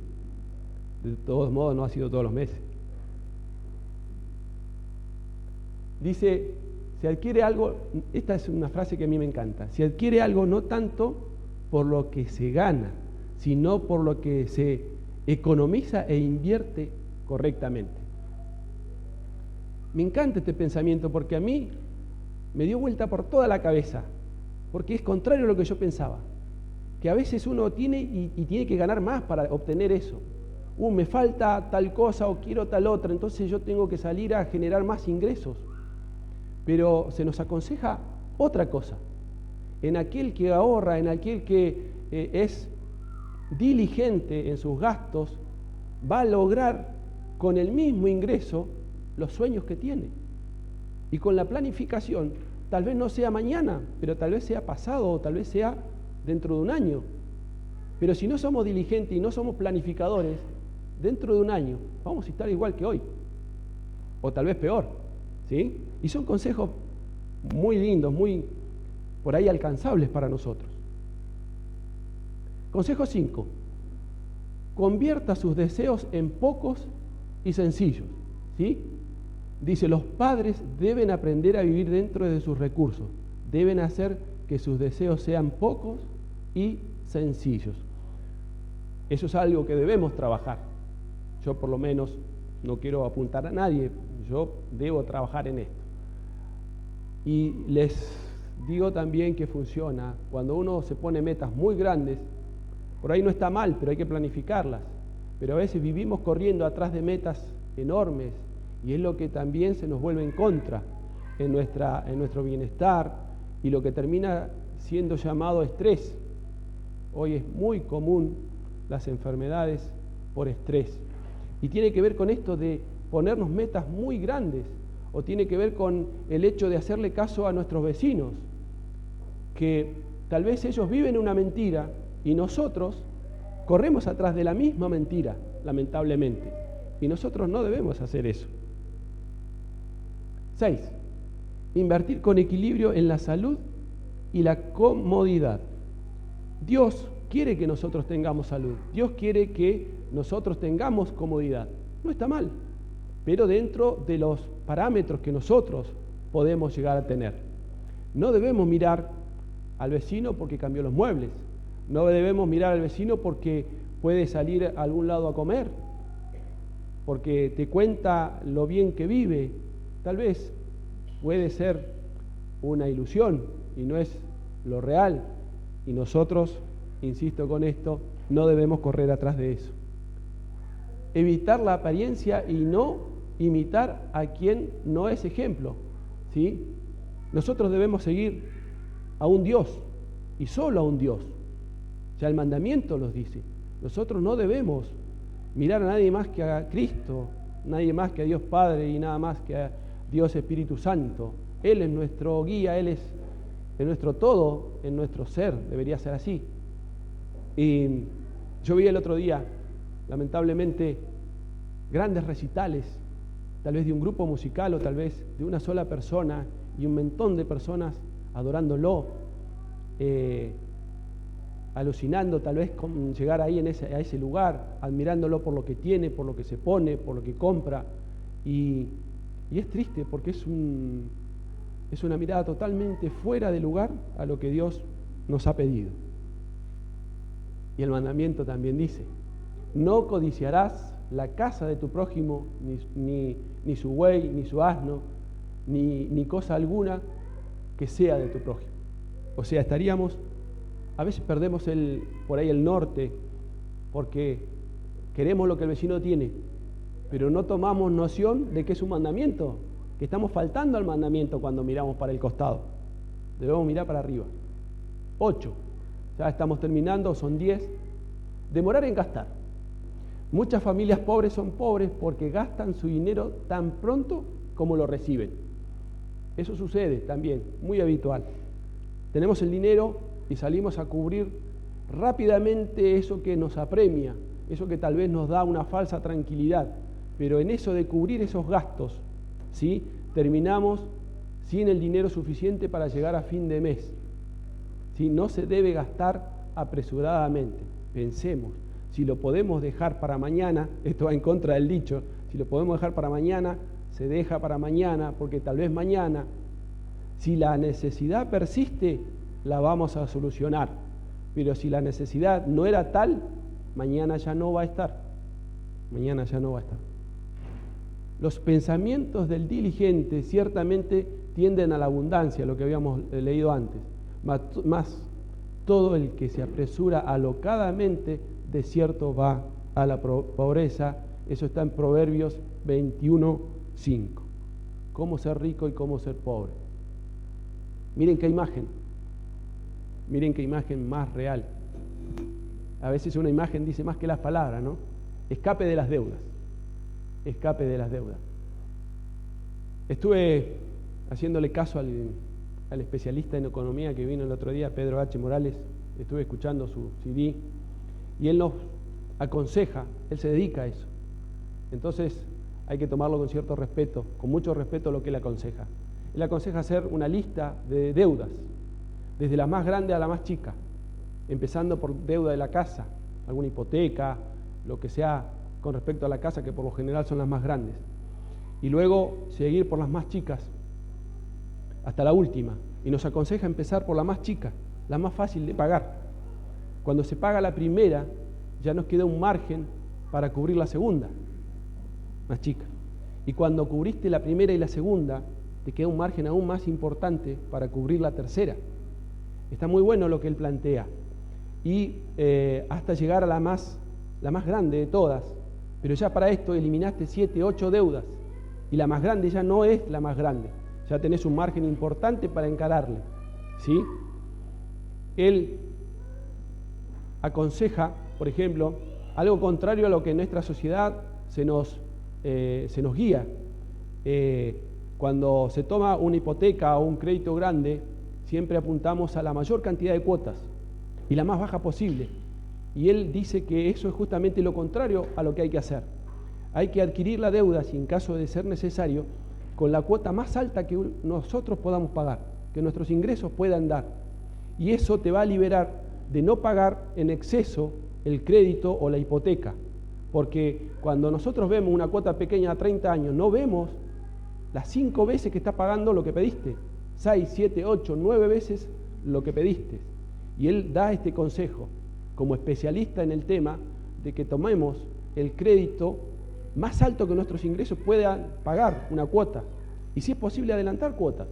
De todos modos, no ha sido todos los meses. Dice, se adquiere algo, esta es una frase que a mí me encanta, se adquiere algo no tanto por lo que se gana, sino por lo que se economiza e invierte correctamente. Me encanta este pensamiento porque a mí me dio vuelta por toda la cabeza, porque es contrario a lo que yo pensaba, que a veces uno tiene y tiene que ganar más para obtener eso. Me falta tal cosa o quiero tal otra, entonces yo tengo que salir a generar más ingresos. Pero se nos aconseja otra cosa. En aquel que ahorra, en aquel que es diligente en sus gastos, va a lograr con el mismo ingreso los sueños que tiene. Y con la planificación, tal vez no sea mañana, pero tal vez sea pasado o tal vez sea dentro de un año. Pero si no somos diligentes y no somos planificadores, dentro de un año vamos a estar igual que hoy, o tal vez peor, ¿sí? Y son consejos muy lindos, muy por ahí alcanzables para nosotros. Consejo 5. Convierta sus deseos en pocos y sencillos, ¿sí? Dice, los padres deben aprender a vivir dentro de sus recursos, deben hacer que sus deseos sean pocos y sencillos. Eso es algo que debemos trabajar. Yo por lo menos no quiero apuntar a nadie, yo debo trabajar en esto. Y les digo también que funciona cuando uno se pone metas muy grandes. Por ahí no está mal, pero hay que planificarlas. Pero a veces vivimos corriendo atrás de metas enormes y es lo que también se nos vuelve en contra en nuestro bienestar y lo que termina siendo llamado estrés. Hoy es muy común las enfermedades por estrés. Y tiene que ver con esto de ponernos metas muy grandes, o tiene que ver con el hecho de hacerle caso a nuestros vecinos, que tal vez ellos viven una mentira y nosotros corremos atrás de la misma mentira, lamentablemente. Y nosotros no debemos hacer eso. 6. Invertir con equilibrio en la salud y la comodidad. Dios quiere que nosotros tengamos salud. Dios quiere que nosotros tengamos comodidad. No está mal, pero dentro de los parámetros que nosotros podemos llegar a tener. No debemos mirar al vecino porque cambió los muebles. No debemos mirar al vecino porque puede salir a algún lado a comer, porque te cuenta lo bien que vive. Tal vez puede ser una ilusión y no es lo real. Y nosotros, insisto con esto, no debemos correr atrás de eso. Evitar la apariencia y no imitar a quien no es ejemplo, ¿sí? Nosotros debemos seguir a un Dios y solo a un Dios. Ya el mandamiento los dice. Nosotros no debemos mirar a nadie más que a Cristo, nadie más que a Dios Padre y nada más que a Dios Espíritu Santo. Él es nuestro guía, Él es nuestro todo, en nuestro ser, debería ser así. Y yo vi el otro día, lamentablemente, grandes recitales, tal vez de un grupo musical o tal vez de una sola persona y un montón de personas adorándolo, alucinando tal vez con llegar ahí a ese lugar, admirándolo por lo que tiene, por lo que se pone, por lo que compra. Y es triste porque es una mirada totalmente fuera de lugar a lo que Dios nos ha pedido. Y el mandamiento también dice: no codiciarás la casa de tu prójimo, ni su buey, ni su asno, ni cosa alguna que sea de tu prójimo. O sea, a veces perdemos por ahí el norte, porque queremos lo que el vecino tiene, pero no tomamos noción de que es un mandamiento, que estamos faltando al mandamiento cuando miramos para el costado. Debemos mirar para arriba. 8. Ya estamos terminando, son 10. Demorar en gastar. Muchas familias pobres son pobres porque gastan su dinero tan pronto como lo reciben. Eso sucede también, muy habitual. Tenemos el dinero y salimos a cubrir rápidamente eso que nos apremia, eso que tal vez nos da una falsa tranquilidad, pero en eso de cubrir esos gastos, ¿sí?, terminamos sin el dinero suficiente para llegar a fin de mes. ¿Sí? No se debe gastar apresuradamente. Pensemos, si lo podemos dejar para mañana, esto va en contra del dicho, si lo podemos dejar para mañana, se deja para mañana, porque tal vez mañana, si la necesidad persiste, la vamos a solucionar. Pero si la necesidad no era tal, mañana ya no va a estar. Mañana ya no va a estar. Los pensamientos del diligente ciertamente tienden a la abundancia, lo que habíamos leído antes. Mas todo el que se apresura alocadamente, de cierto va a la pobreza. Eso está en Proverbios 21:5. Cómo ser rico y cómo ser pobre. Miren qué imagen. Miren qué imagen más real. A veces una imagen dice más que las palabras, ¿no? Escape de las deudas. Escape de las deudas. Estuve haciéndole caso al especialista en economía que vino el otro día, Pedro H. Morales. Estuve escuchando su CD y él nos aconseja, él se dedica a eso. Entonces hay que tomarlo con cierto respeto, con mucho respeto lo que él aconseja. Él aconseja hacer una lista de deudas, desde la más grande a la más chica, empezando por deuda de la casa, alguna hipoteca, lo que sea con respecto a la casa, que por lo general son las más grandes. Y luego seguir por las más chicas, hasta la última. Y nos aconseja empezar por la más chica, la más fácil de pagar. Cuando se paga la primera, ya nos queda un margen para cubrir la segunda, más chica. Y cuando cubriste la primera y la segunda, te queda un margen aún más importante para cubrir la tercera. Está muy bueno lo que él plantea. Y hasta llegar a la más grande de todas. Pero ya para esto eliminaste 7, 8 deudas. Y la más grande ya no es la más grande. Ya tenés un margen importante para encararle. ¿Sí? Él aconseja, por ejemplo, algo contrario a lo que en nuestra sociedad se nos guía. Cuando se toma una hipoteca o un crédito grande, siempre apuntamos a la mayor cantidad de cuotas y la más baja posible. Y él dice que eso es justamente lo contrario a lo que hay que hacer. Hay que adquirir la deuda, si en caso de ser necesario, con la cuota más alta que nosotros podamos pagar, que nuestros ingresos puedan dar. Y eso te va a liberar de no pagar en exceso el crédito o la hipoteca. Porque cuando nosotros vemos una cuota pequeña a 30 años, no vemos las 5 veces que estás pagando lo que pediste, 6, 7, 8, 9 veces lo que pediste. Y él da este consejo, como especialista en el tema, de que tomemos el crédito más alto que nuestros ingresos puedan pagar una cuota. Y si es posible adelantar cuotas.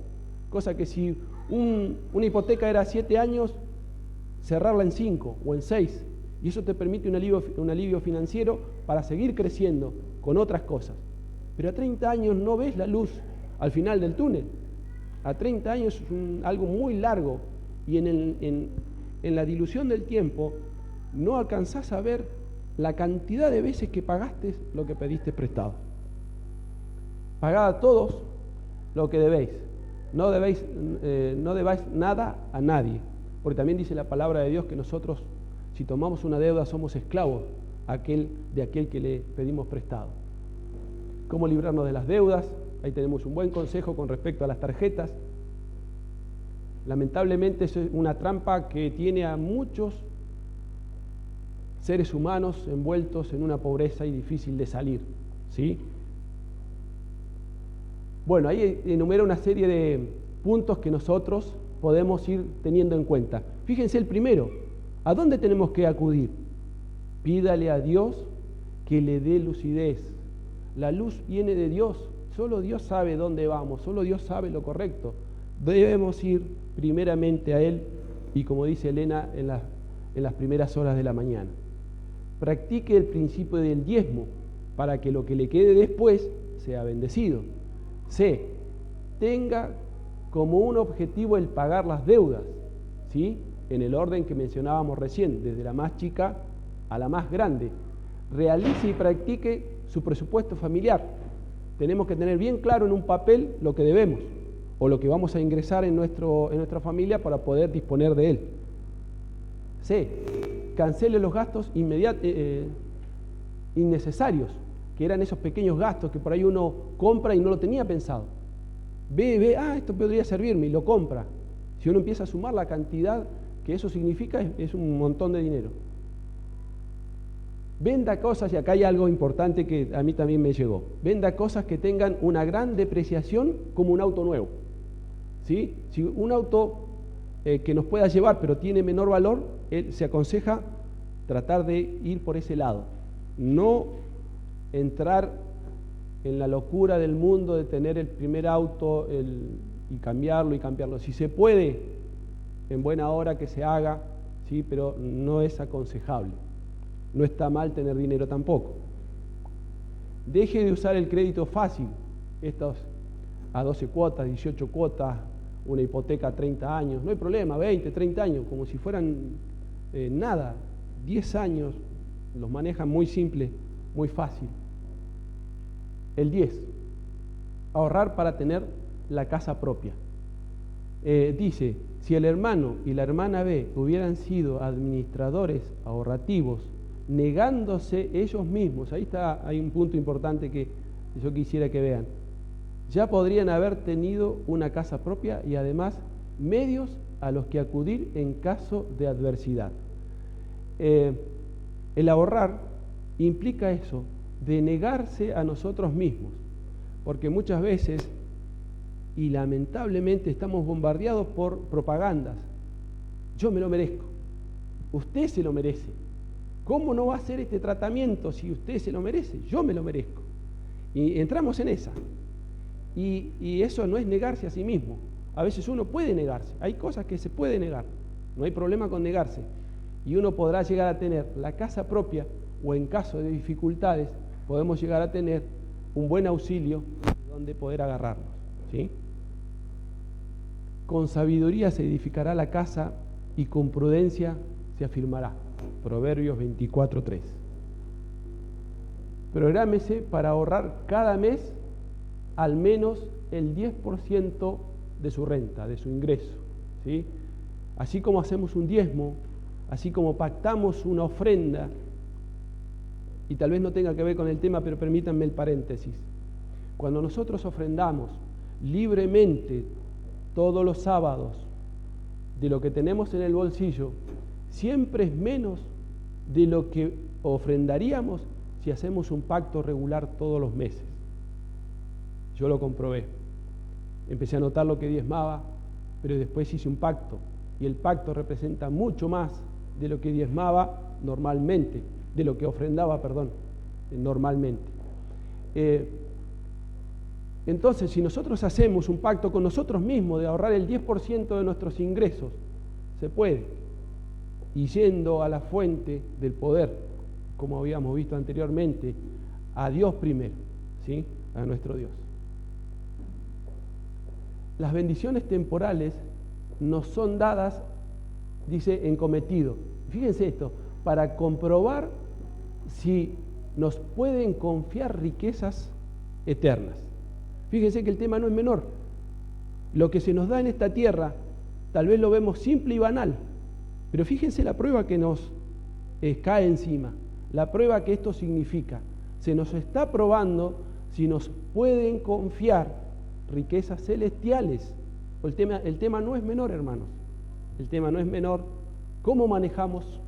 Cosa que si una hipoteca era 7 años, cerrarla en 5 o en 6. Y eso te permite un alivio financiero para seguir creciendo con otras cosas. Pero a 30 años no ves la luz al final del túnel. A 30 años es algo muy largo y en la dilución del tiempo no alcanzás a ver la cantidad de veces que pagaste lo que pediste prestado. Pagad a todos lo que debéis. No debáis nada a nadie. Porque también dice la palabra de Dios que nosotros, si tomamos una deuda, somos esclavos de aquel que le pedimos prestado. ¿Cómo librarnos de las deudas? Ahí tenemos un buen consejo con respecto a las tarjetas. Lamentablemente es una trampa que tiene a muchos seres humanos envueltos en una pobreza y difícil de salir, ¿sí? Bueno, ahí enumera una serie de puntos que nosotros podemos ir teniendo en cuenta. Fíjense el primero, ¿a dónde tenemos que acudir? Pídale a Dios que le dé lucidez. La luz viene de Dios, solo Dios sabe dónde vamos, solo Dios sabe lo correcto. Debemos ir primeramente a Él y, como dice Elena, en las primeras horas de la mañana. Practique el principio del diezmo para que lo que le quede después sea bendecido. C. Tenga como un objetivo el pagar las deudas, ¿sí? En el orden que mencionábamos recién, desde la más chica a la más grande. Realice y practique su presupuesto familiar. Tenemos que tener bien claro en un papel lo que debemos o lo que vamos a ingresar en nuestra familia para poder disponer de él. C. Cancele los gastos innecesarios, que eran esos pequeños gastos que por ahí uno compra y no lo tenía pensado. Ve, esto podría servirme y lo compra. Si uno empieza a sumar la cantidad que eso significa, es un montón de dinero. Venda cosas, y acá hay algo importante que a mí también me llegó. Venda cosas que tengan una gran depreciación como un auto nuevo. ¿Sí? Si un auto que nos pueda llevar pero tiene menor valor, se aconseja tratar de ir por ese lado. No entrar en la locura del mundo de tener el primer auto y cambiarlo. Si se puede, en buena hora que se haga, ¿sí? Pero no es aconsejable. No está mal tener dinero tampoco. Deje de usar el crédito fácil, estos a 12 cuotas, 18 cuotas, una hipoteca a 30 años, no hay problema, 20, 30 años, como si fueran nada, 10 años, los manejan muy simple, muy fácil. El 10, ahorrar para tener la casa propia. Dice, si el hermano y la hermana B hubieran sido administradores ahorrativos, negándose ellos mismos, hay un punto importante que yo quisiera que vean, ya podrían haber tenido una casa propia y además medios a los que acudir en caso de adversidad. El ahorrar implica eso, de negarse a nosotros mismos, porque muchas veces, y lamentablemente, estamos bombardeados por propagandas. Yo me lo merezco, usted se lo merece. ¿Cómo no va a hacer este tratamiento si usted se lo merece? Yo me lo merezco. Y entramos en esa. Y eso no es negarse a sí mismo. A veces uno puede negarse, hay cosas que se puede negar, no hay problema con negarse. Y uno podrá llegar a tener la casa propia, o en caso de dificultades podemos llegar a tener un buen auxilio donde poder agarrarnos, ¿sí? Con sabiduría se edificará la casa y con prudencia se afirmará. Proverbios 24:3. Prográmese para ahorrar cada mes al menos el 10% de su renta, de su ingreso, ¿sí? Así como hacemos un diezmo, así como pactamos una ofrenda, y tal vez no tenga que ver con el tema, pero permítanme el paréntesis. Cuando nosotros ofrendamos libremente todos los sábados de lo que tenemos en el bolsillo, siempre es menos de lo que ofrendaríamos si hacemos un pacto regular todos los meses. Yo lo comprobé. Empecé a notar lo que diezmaba, pero después hice un pacto, y el pacto representa mucho más de lo que diezmaba normalmente, de lo que ofrendaba, normalmente. Entonces, si nosotros hacemos un pacto con nosotros mismos de ahorrar el 10% de nuestros ingresos, se puede, y yendo a la fuente del poder, como habíamos visto anteriormente, a Dios primero, ¿sí? A nuestro Dios. Las bendiciones temporales nos son dadas, dice, en cometido. Fíjense esto, para comprobar si nos pueden confiar riquezas eternas. Fíjense que el tema no es menor. Lo que se nos da en esta tierra, tal vez lo vemos simple y banal, pero fíjense la prueba que nos cae encima, la prueba que esto significa. Se nos está probando si nos pueden confiar riquezas celestiales. El tema no es menor, hermanos. El tema no es menor. ¿Cómo manejamos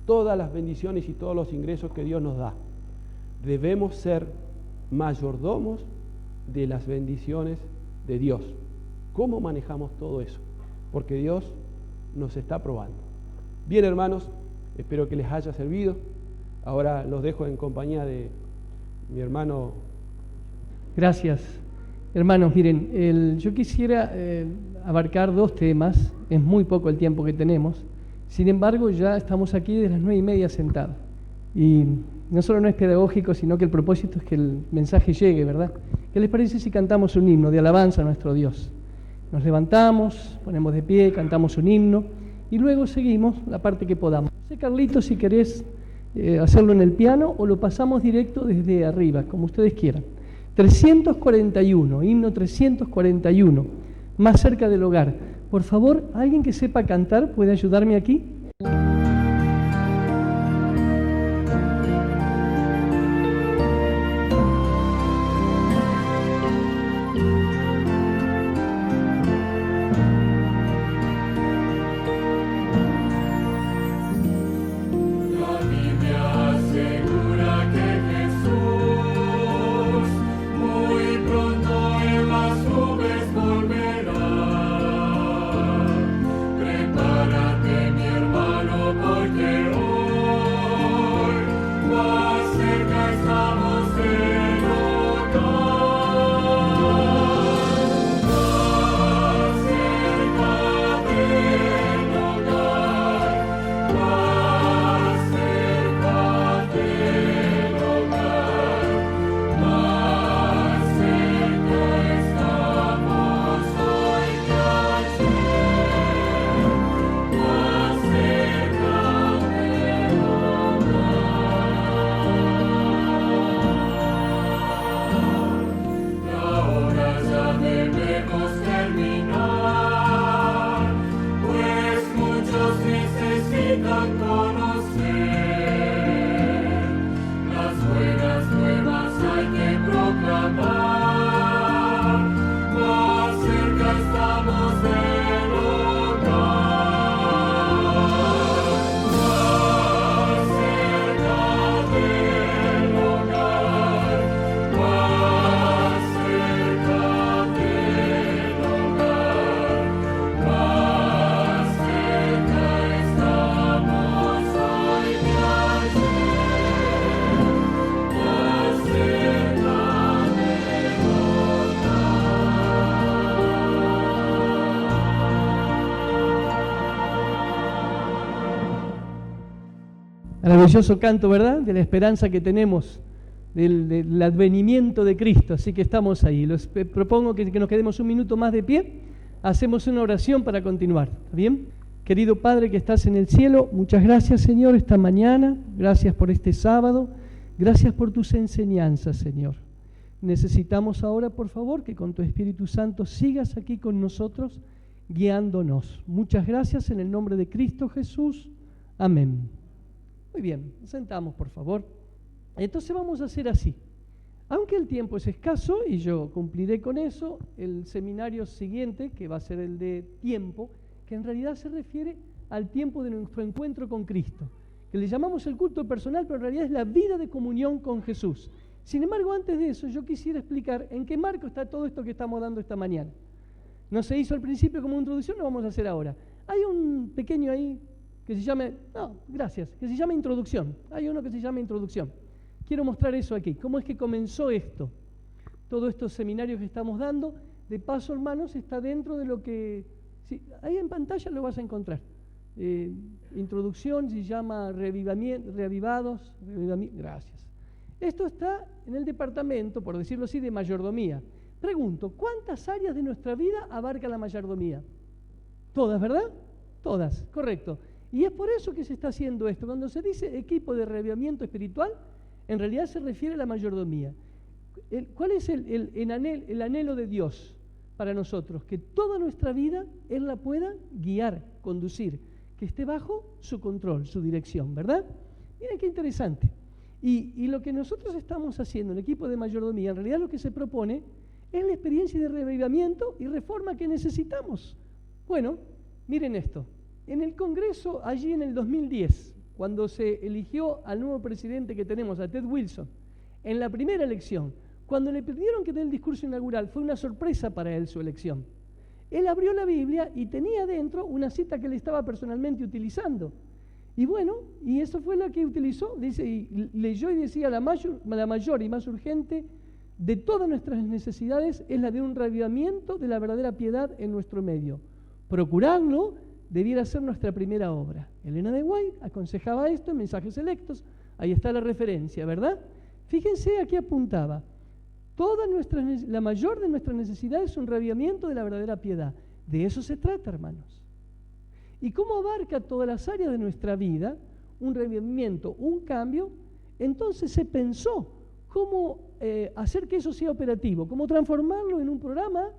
todas las bendiciones y todos los ingresos que Dios nos da? Debemos ser mayordomos de las bendiciones de Dios. ¿Cómo manejamos todo eso? Porque Dios nos está probando. Bien, hermanos, espero que les haya servido. Ahora los dejo en compañía de mi hermano. Gracias. Hermanos, miren, yo quisiera abarcar dos temas. Es muy poco el tiempo que tenemos. Sin embargo, ya estamos aquí desde las 9:30 sentados. Y no solo no es pedagógico, sino que el propósito es que el mensaje llegue, ¿verdad? ¿Qué les parece si cantamos un himno de alabanza a nuestro Dios? Nos levantamos, ponemos de pie, cantamos un himno y luego seguimos la parte que podamos. No sé, Carlitos, si querés hacerlo en el piano o lo pasamos directo desde arriba, como ustedes quieran. 341, himno 341, más cerca del hogar. Por favor, ¿alguien que sepa cantar puede ayudarme aquí? Prepárate, mi hermano. Maravilloso canto, ¿verdad? De la esperanza que tenemos del advenimiento de Cristo. Así que estamos ahí. Les propongo que nos quedemos un minuto más de pie. Hacemos una oración para continuar. ¿Está bien? Querido Padre que estás en el cielo, muchas gracias, Señor, esta mañana. Gracias por este sábado. Gracias por tus enseñanzas, Señor. Necesitamos ahora, por favor, que con tu Espíritu Santo sigas aquí con nosotros, guiándonos. Muchas gracias en el nombre de Cristo Jesús. Amén. Muy bien, sentamos, por favor. Entonces vamos a hacer así. Aunque el tiempo es escaso, y yo cumpliré con eso, el seminario siguiente, que va a ser el de tiempo, que en realidad se refiere al tiempo de nuestro encuentro con Cristo, que le llamamos el culto personal, pero en realidad es la vida de comunión con Jesús. Sin embargo, antes de eso, yo quisiera explicar en qué marco está todo esto que estamos dando esta mañana. No se hizo al principio como introducción, lo vamos a hacer ahora. Hay un pequeño ahí que se llama, que se llama introducción. Hay uno que se llama introducción. Quiero mostrar eso aquí. ¿Cómo es que comenzó esto? Todos estos seminarios que estamos dando, de paso, hermanos, está dentro de lo que... Sí, ahí en pantalla lo vas a encontrar. Introducción, se llama reavivados. Gracias. Esto está en el departamento, por decirlo así, de mayordomía. Pregunto, ¿cuántas áreas de nuestra vida abarca la mayordomía? Todas, ¿verdad? Todas, correcto. Y es por eso que se está haciendo esto. Cuando se dice equipo de reavivamiento espiritual, en realidad se refiere a la mayordomía. ¿Cuál es el anhelo de Dios para nosotros? Que toda nuestra vida Él la pueda guiar, conducir, que esté bajo su control, su dirección, ¿verdad? Miren qué interesante. Y lo que nosotros estamos haciendo en el equipo de mayordomía, en realidad lo que se propone es la experiencia de reavivamiento y reforma que necesitamos. Bueno, miren esto. En el Congreso, allí en el 2010, cuando se eligió al nuevo presidente que tenemos, a Ted Wilson, en la primera elección, cuando le pidieron que dé el discurso inaugural, fue una sorpresa para él su elección. Él abrió la Biblia y tenía dentro una cita que él estaba personalmente utilizando. Y bueno, y eso fue la que utilizó, dice, y leyó y decía, la mayor y más urgente de todas nuestras necesidades es la de un reavivamiento de la verdadera piedad en nuestro medio. Procurarlo debiera ser nuestra primera obra. Elena de White aconsejaba esto en Mensajes Selectos, ahí está la referencia, ¿verdad? Fíjense, aquí apuntaba, la mayor de nuestras necesidades es un reavivamiento de la verdadera piedad. De eso se trata, hermanos. ¿Y cómo abarca todas las áreas de nuestra vida un reavivamiento, un cambio? Entonces se pensó cómo hacer que eso sea operativo, cómo transformarlo en un programa,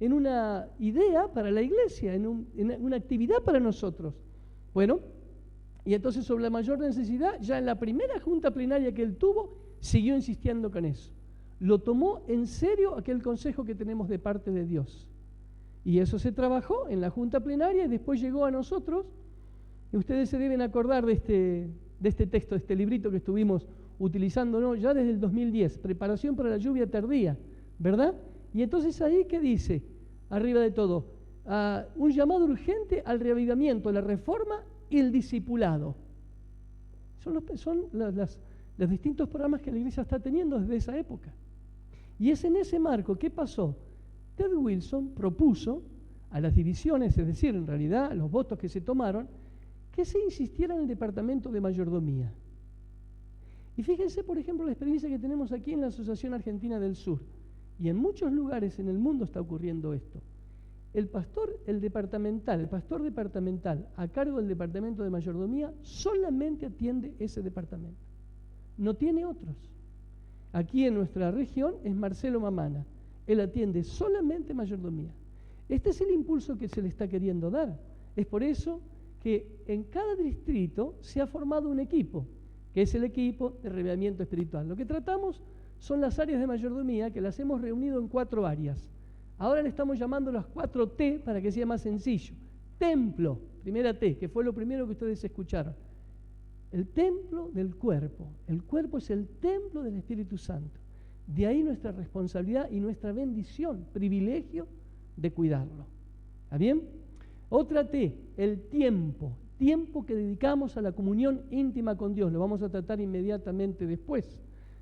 en una idea para la iglesia, en una actividad para nosotros. Bueno, y entonces sobre la mayor necesidad, ya en la primera junta plenaria que él tuvo, siguió insistiendo con eso. Lo tomó en serio aquel consejo que tenemos de parte de Dios. Y eso se trabajó en la junta plenaria y después llegó a nosotros. Y ustedes se deben acordar de este texto, de este librito que estuvimos utilizando, ¿no? Ya desde el 2010, Preparación para la lluvia tardía, ¿verdad? Y entonces ahí, ¿qué dice? Arriba de todo, un llamado urgente al reavivamiento, la reforma y el discipulado. Son los distintos programas que la iglesia está teniendo desde esa época. Y es en ese marco, ¿qué pasó? Ted Wilson propuso a las divisiones, es decir, en realidad los votos que se tomaron, que se insistiera en el departamento de mayordomía. Y fíjense, por ejemplo, la experiencia que tenemos aquí en la Asociación Argentina del Sur. Y en muchos lugares en el mundo está ocurriendo esto. El pastor departamental a cargo del departamento de mayordomía solamente atiende ese departamento. No tiene otros. Aquí en nuestra región es Marcelo Mamana. Él atiende solamente mayordomía. Este es el impulso que se le está queriendo dar. Es por eso que en cada distrito se ha formado un equipo, que es el equipo de reavivamiento espiritual. Lo que tratamos son las áreas de mayordomía, que las hemos reunido en 4 áreas. Ahora le estamos llamando las 4 T para que sea más sencillo. Templo, primera T, que fue lo primero que ustedes escucharon. El templo del cuerpo. El cuerpo es el templo del Espíritu Santo. De ahí nuestra responsabilidad y nuestra bendición, privilegio de cuidarlo. ¿Está bien? Otra T, el tiempo. Tiempo que dedicamos a la comunión íntima con Dios. Lo vamos a tratar inmediatamente después.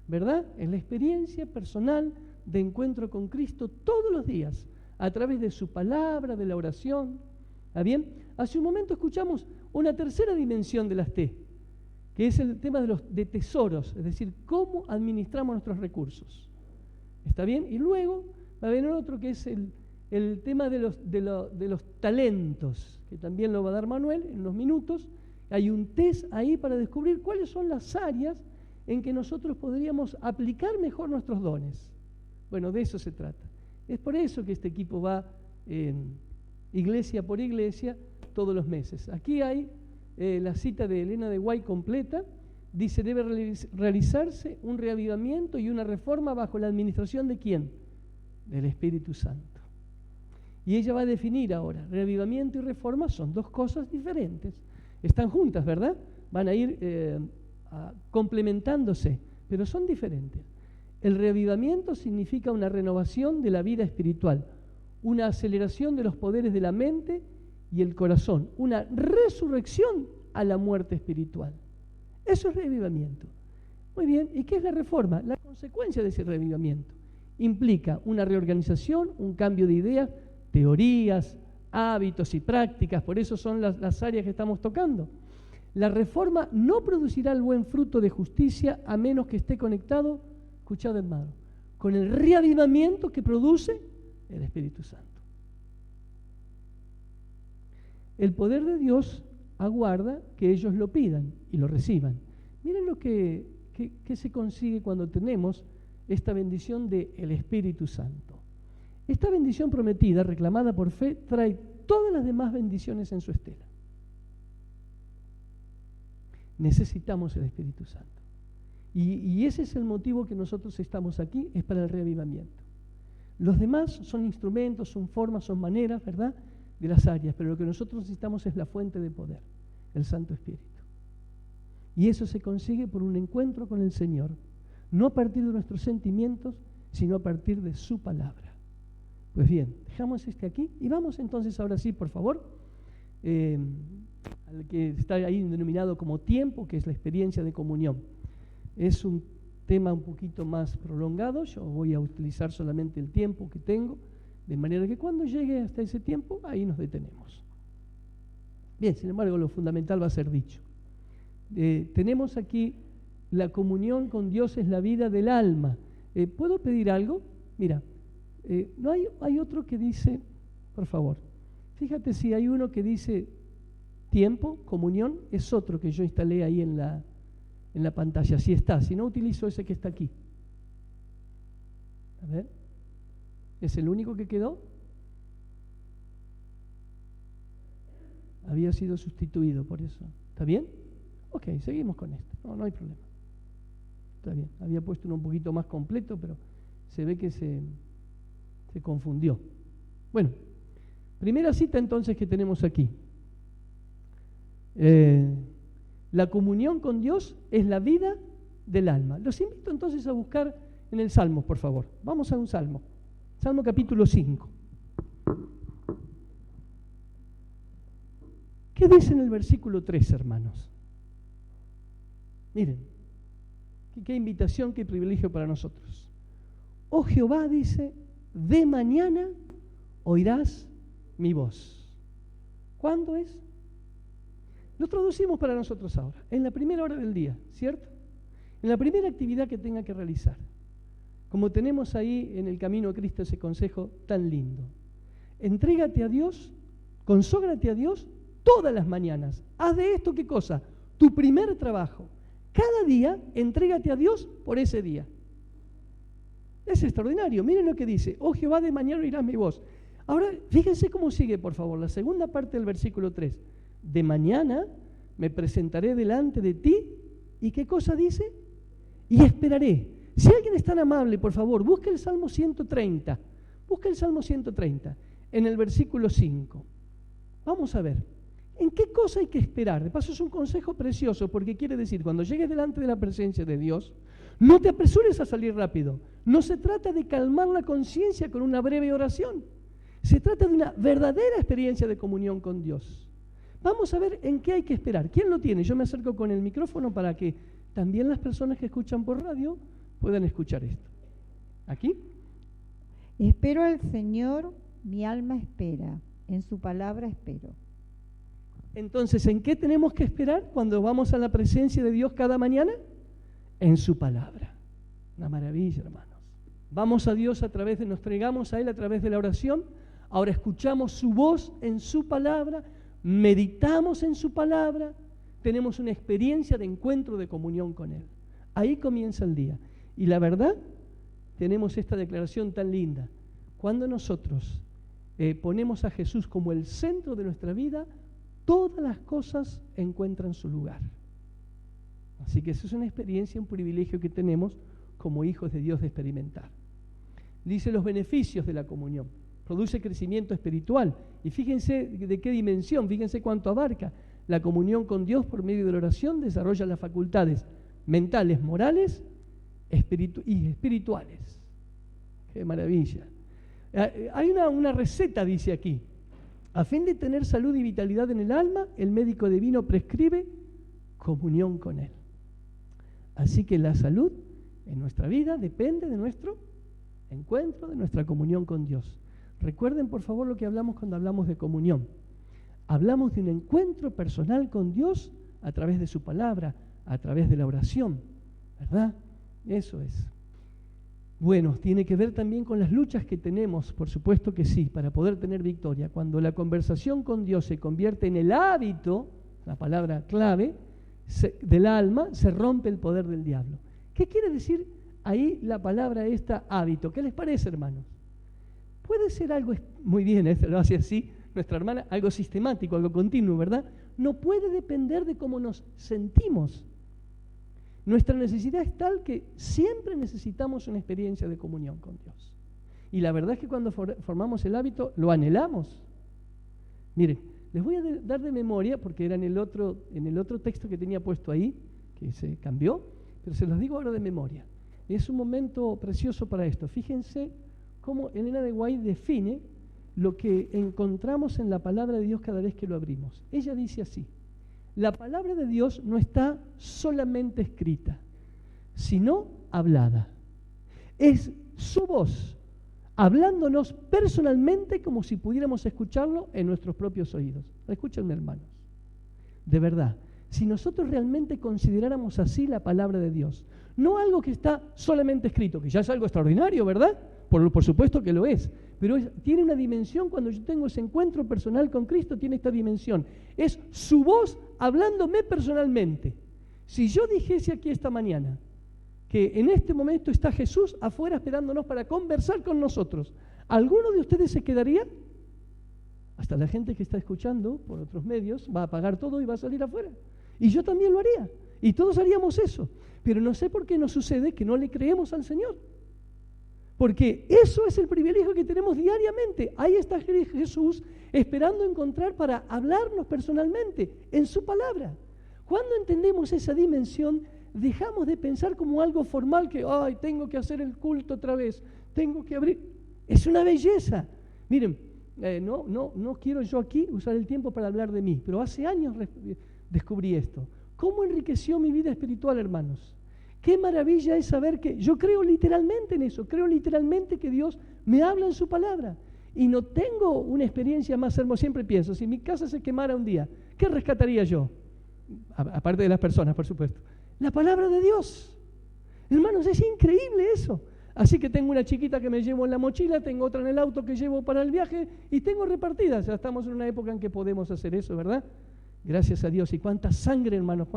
¿Verdad? Es la experiencia personal de encuentro con Cristo todos los días, a través de su palabra, de la oración. ¿Está bien? Hace un momento escuchamos una tercera dimensión de las T, que es el tema de tesoros, es decir, cómo administramos nuestros recursos. ¿Está bien? Y luego va a venir otro que es el tema de los talentos, que también lo va a dar Manuel en unos minutos. Hay un test ahí para descubrir cuáles son las áreas en que nosotros podríamos aplicar mejor nuestros dones. Bueno, de eso se trata. Es por eso que este equipo va iglesia por iglesia todos los meses. Aquí hay la cita de Elena de Guay completa. Dice, debe realizarse un reavivamiento y una reforma bajo la administración ¿de quién? Del Espíritu Santo. Y ella va a definir ahora, reavivamiento y reforma son dos cosas diferentes. Están juntas, ¿verdad? Van a ir complementándose, pero son diferentes. El reavivamiento significa una renovación de la vida espiritual, una aceleración de los poderes de la mente y el corazón, una resurrección a la muerte espiritual. Eso es reavivamiento. Muy bien, ¿y qué es la reforma? La consecuencia de ese reavivamiento implica una reorganización, un cambio de ideas, teorías, hábitos y prácticas, por eso son las áreas que estamos tocando. La reforma no producirá el buen fruto de justicia a menos que esté conectado, escuchad hermano, con el reavivamiento que produce el Espíritu Santo. El poder de Dios aguarda que ellos lo pidan y lo reciban. Miren lo que se consigue cuando tenemos esta bendición del Espíritu Santo. Esta bendición prometida, reclamada por fe, trae todas las demás bendiciones en su estela. Necesitamos el Espíritu Santo. Y ese es el motivo que nosotros estamos aquí, es para el reavivamiento. Los demás son instrumentos, son formas, son maneras, ¿verdad?, de las áreas, pero lo que nosotros necesitamos es la fuente de poder, el Santo Espíritu. Y eso se consigue por un encuentro con el Señor, no a partir de nuestros sentimientos, sino a partir de su palabra. Pues bien, dejamos aquí y vamos entonces ahora sí, por favor, al que está ahí denominado como tiempo, que es la experiencia de comunión. Es un tema un poquito más prolongado, yo voy a utilizar solamente el tiempo que tengo, de manera que cuando llegue hasta ese tiempo, ahí nos detenemos. Bien, sin embargo, lo fundamental va a ser dicho. Tenemos aquí la comunión con Dios es la vida del alma. ¿Puedo pedir algo? Mira, no hay otro que dice, por favor, fíjate si hay uno que dice tiempo, comunión, es otro que yo instalé ahí en la pantalla, si está, si no utilizo ese que está aquí. A ver, ¿es el único que quedó? Había sido sustituido por eso. ¿Está bien? Ok, seguimos con este. No hay problema. Está bien. Había puesto uno un poquito más completo, pero se ve que se confundió. Bueno, primera cita entonces que tenemos aquí. La comunión con Dios es la vida del alma. Los invito entonces a buscar en el Salmo, por favor. Vamos a un Salmo. Salmo capítulo 5. ¿Qué dice en el versículo 3, hermanos? Miren, qué invitación, qué privilegio para nosotros. Oh Jehová, dice, de mañana oirás mi voz. ¿Cuándo es? Lo traducimos para nosotros ahora, en la primera hora del día, ¿cierto? En la primera actividad que tenga que realizar. Como tenemos ahí en el camino a Cristo ese consejo tan lindo. Entrégate a Dios, consógrate a Dios todas las mañanas. Haz de esto, ¿qué cosa? Tu primer trabajo. Cada día, entrégate a Dios por ese día. Es extraordinario. Miren lo que dice. Oh Jehová, de mañana oirás mi voz. Ahora, fíjense cómo sigue, por favor, la segunda parte del versículo 3. De mañana me presentaré delante de ti. ¿Y qué cosa dice? Y esperaré. Si alguien es tan amable, por favor, busque el Salmo 130. Busque el Salmo 130, en el versículo 5. Vamos a ver. ¿En qué cosa hay que esperar? De paso es un consejo precioso, porque quiere decir, cuando llegues delante de la presencia de Dios, no te apresures a salir rápido. No se trata de calmar la conciencia con una breve oración. Se trata de una verdadera experiencia de comunión con Dios. Vamos a ver en qué hay que esperar. ¿Quién lo tiene? Yo me acerco con el micrófono para que también las personas que escuchan por radio puedan escuchar esto. ¿Aquí? Espero al Señor, mi alma espera, en su palabra espero. Entonces, ¿en qué tenemos que esperar cuando vamos a la presencia de Dios cada mañana? En su palabra. Una maravilla, hermanos. Vamos a Dios nos entregamos a Él a través de la oración. Ahora escuchamos su voz en su palabra, meditamos en su palabra, tenemos una experiencia de encuentro, de comunión con Él. Ahí comienza el día. Y la verdad, tenemos esta declaración tan linda. Cuando nosotros ponemos a Jesús como el centro de nuestra vida, todas las cosas encuentran su lugar. Así que eso es una experiencia, un privilegio que tenemos como hijos de Dios de experimentar. Dice los beneficios de la comunión. Produce crecimiento espiritual. Y fíjense de qué dimensión, fíjense cuánto abarca. La comunión con Dios por medio de la oración desarrolla las facultades mentales, morales y espirituales. ¡Qué maravilla! Hay una receta, dice aquí. A fin de tener salud y vitalidad en el alma, el médico divino prescribe comunión con Él. Así que la salud en nuestra vida depende de nuestro encuentro, de nuestra comunión con Dios. Recuerden, por favor, lo que hablamos cuando hablamos de comunión. Hablamos de un encuentro personal con Dios a través de su palabra, a través de la oración, ¿verdad? Eso es. Bueno, tiene que ver también con las luchas que tenemos, por supuesto que sí, para poder tener victoria. Cuando la conversación con Dios se convierte en el hábito, la palabra clave, del alma, se rompe el poder del diablo. ¿Qué quiere decir ahí la palabra hábito? ¿Qué les parece, hermanos? Puede ser algo, muy bien, lo hace así nuestra hermana, algo sistemático, algo continuo, ¿verdad? No puede depender de cómo nos sentimos. Nuestra necesidad es tal que siempre necesitamos una experiencia de comunión con Dios. Y la verdad es que cuando formamos el hábito, lo anhelamos. Miren, les voy a dar de memoria, porque era en el otro texto que tenía puesto ahí, que se cambió, pero se los digo ahora de memoria. Es un momento precioso para esto. Fíjense cómo Elena de White define lo que encontramos en la palabra de Dios cada vez que lo abrimos. Ella dice así: la palabra de Dios no está solamente escrita, sino hablada. Es su voz, hablándonos personalmente como si pudiéramos escucharlo en nuestros propios oídos. Escúchenme, hermanos. De verdad, si nosotros realmente consideráramos así la palabra de Dios, no algo que está solamente escrito, que ya es algo extraordinario, ¿verdad? Por supuesto que lo es, pero tiene una dimensión. Cuando yo tengo ese encuentro personal con Cristo, tiene esta dimensión. Es su voz hablándome personalmente. Si yo dijese aquí esta mañana que en este momento está Jesús afuera esperándonos para conversar con nosotros, ¿alguno de ustedes se quedaría? Hasta la gente que está escuchando por otros medios va a apagar todo y va a salir afuera. Y yo también lo haría. Y todos haríamos eso. Pero no sé por qué nos sucede que no le creemos al Señor. Porque eso es el privilegio que tenemos diariamente. Ahí está Jesús esperando encontrar para hablarnos personalmente en su palabra. Cuando entendemos esa dimensión, dejamos de pensar como algo formal que, ay, tengo que hacer el culto otra vez, tengo que abrir. Es una belleza. Miren, no quiero yo aquí usar el tiempo para hablar de mí, pero hace años descubrí esto. ¿Cómo enriqueció mi vida espiritual, hermanos? Qué maravilla es saber que yo creo literalmente en eso, creo literalmente que Dios me habla en su palabra. Y no tengo una experiencia más hermosa. Siempre pienso, si mi casa se quemara un día, ¿qué rescataría yo? Aparte de las personas, por supuesto. La palabra de Dios. Hermanos, es increíble eso. Así que tengo una chiquita que me llevo en la mochila, tengo otra en el auto que llevo para el viaje y tengo repartidas. Ya estamos en una época en que podemos hacer eso, ¿verdad? Gracias a Dios. Y cuánta sangre, hermanos,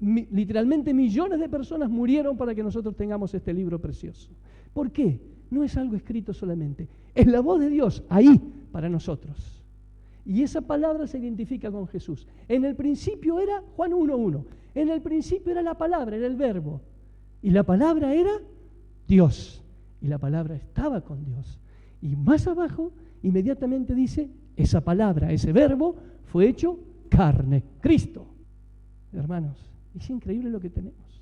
literalmente millones de personas murieron para que nosotros tengamos este libro precioso. ¿Por qué? No es algo escrito solamente, es la voz de Dios ahí para nosotros. Y esa palabra se identifica con Jesús. En el principio era Juan 1:1. En el principio era la palabra, era el verbo. Y la palabra era Dios. Y la palabra estaba con Dios. Y más abajo, inmediatamente dice, esa palabra, ese verbo, fue hecho carne, Cristo. Hermanos, es increíble lo que tenemos.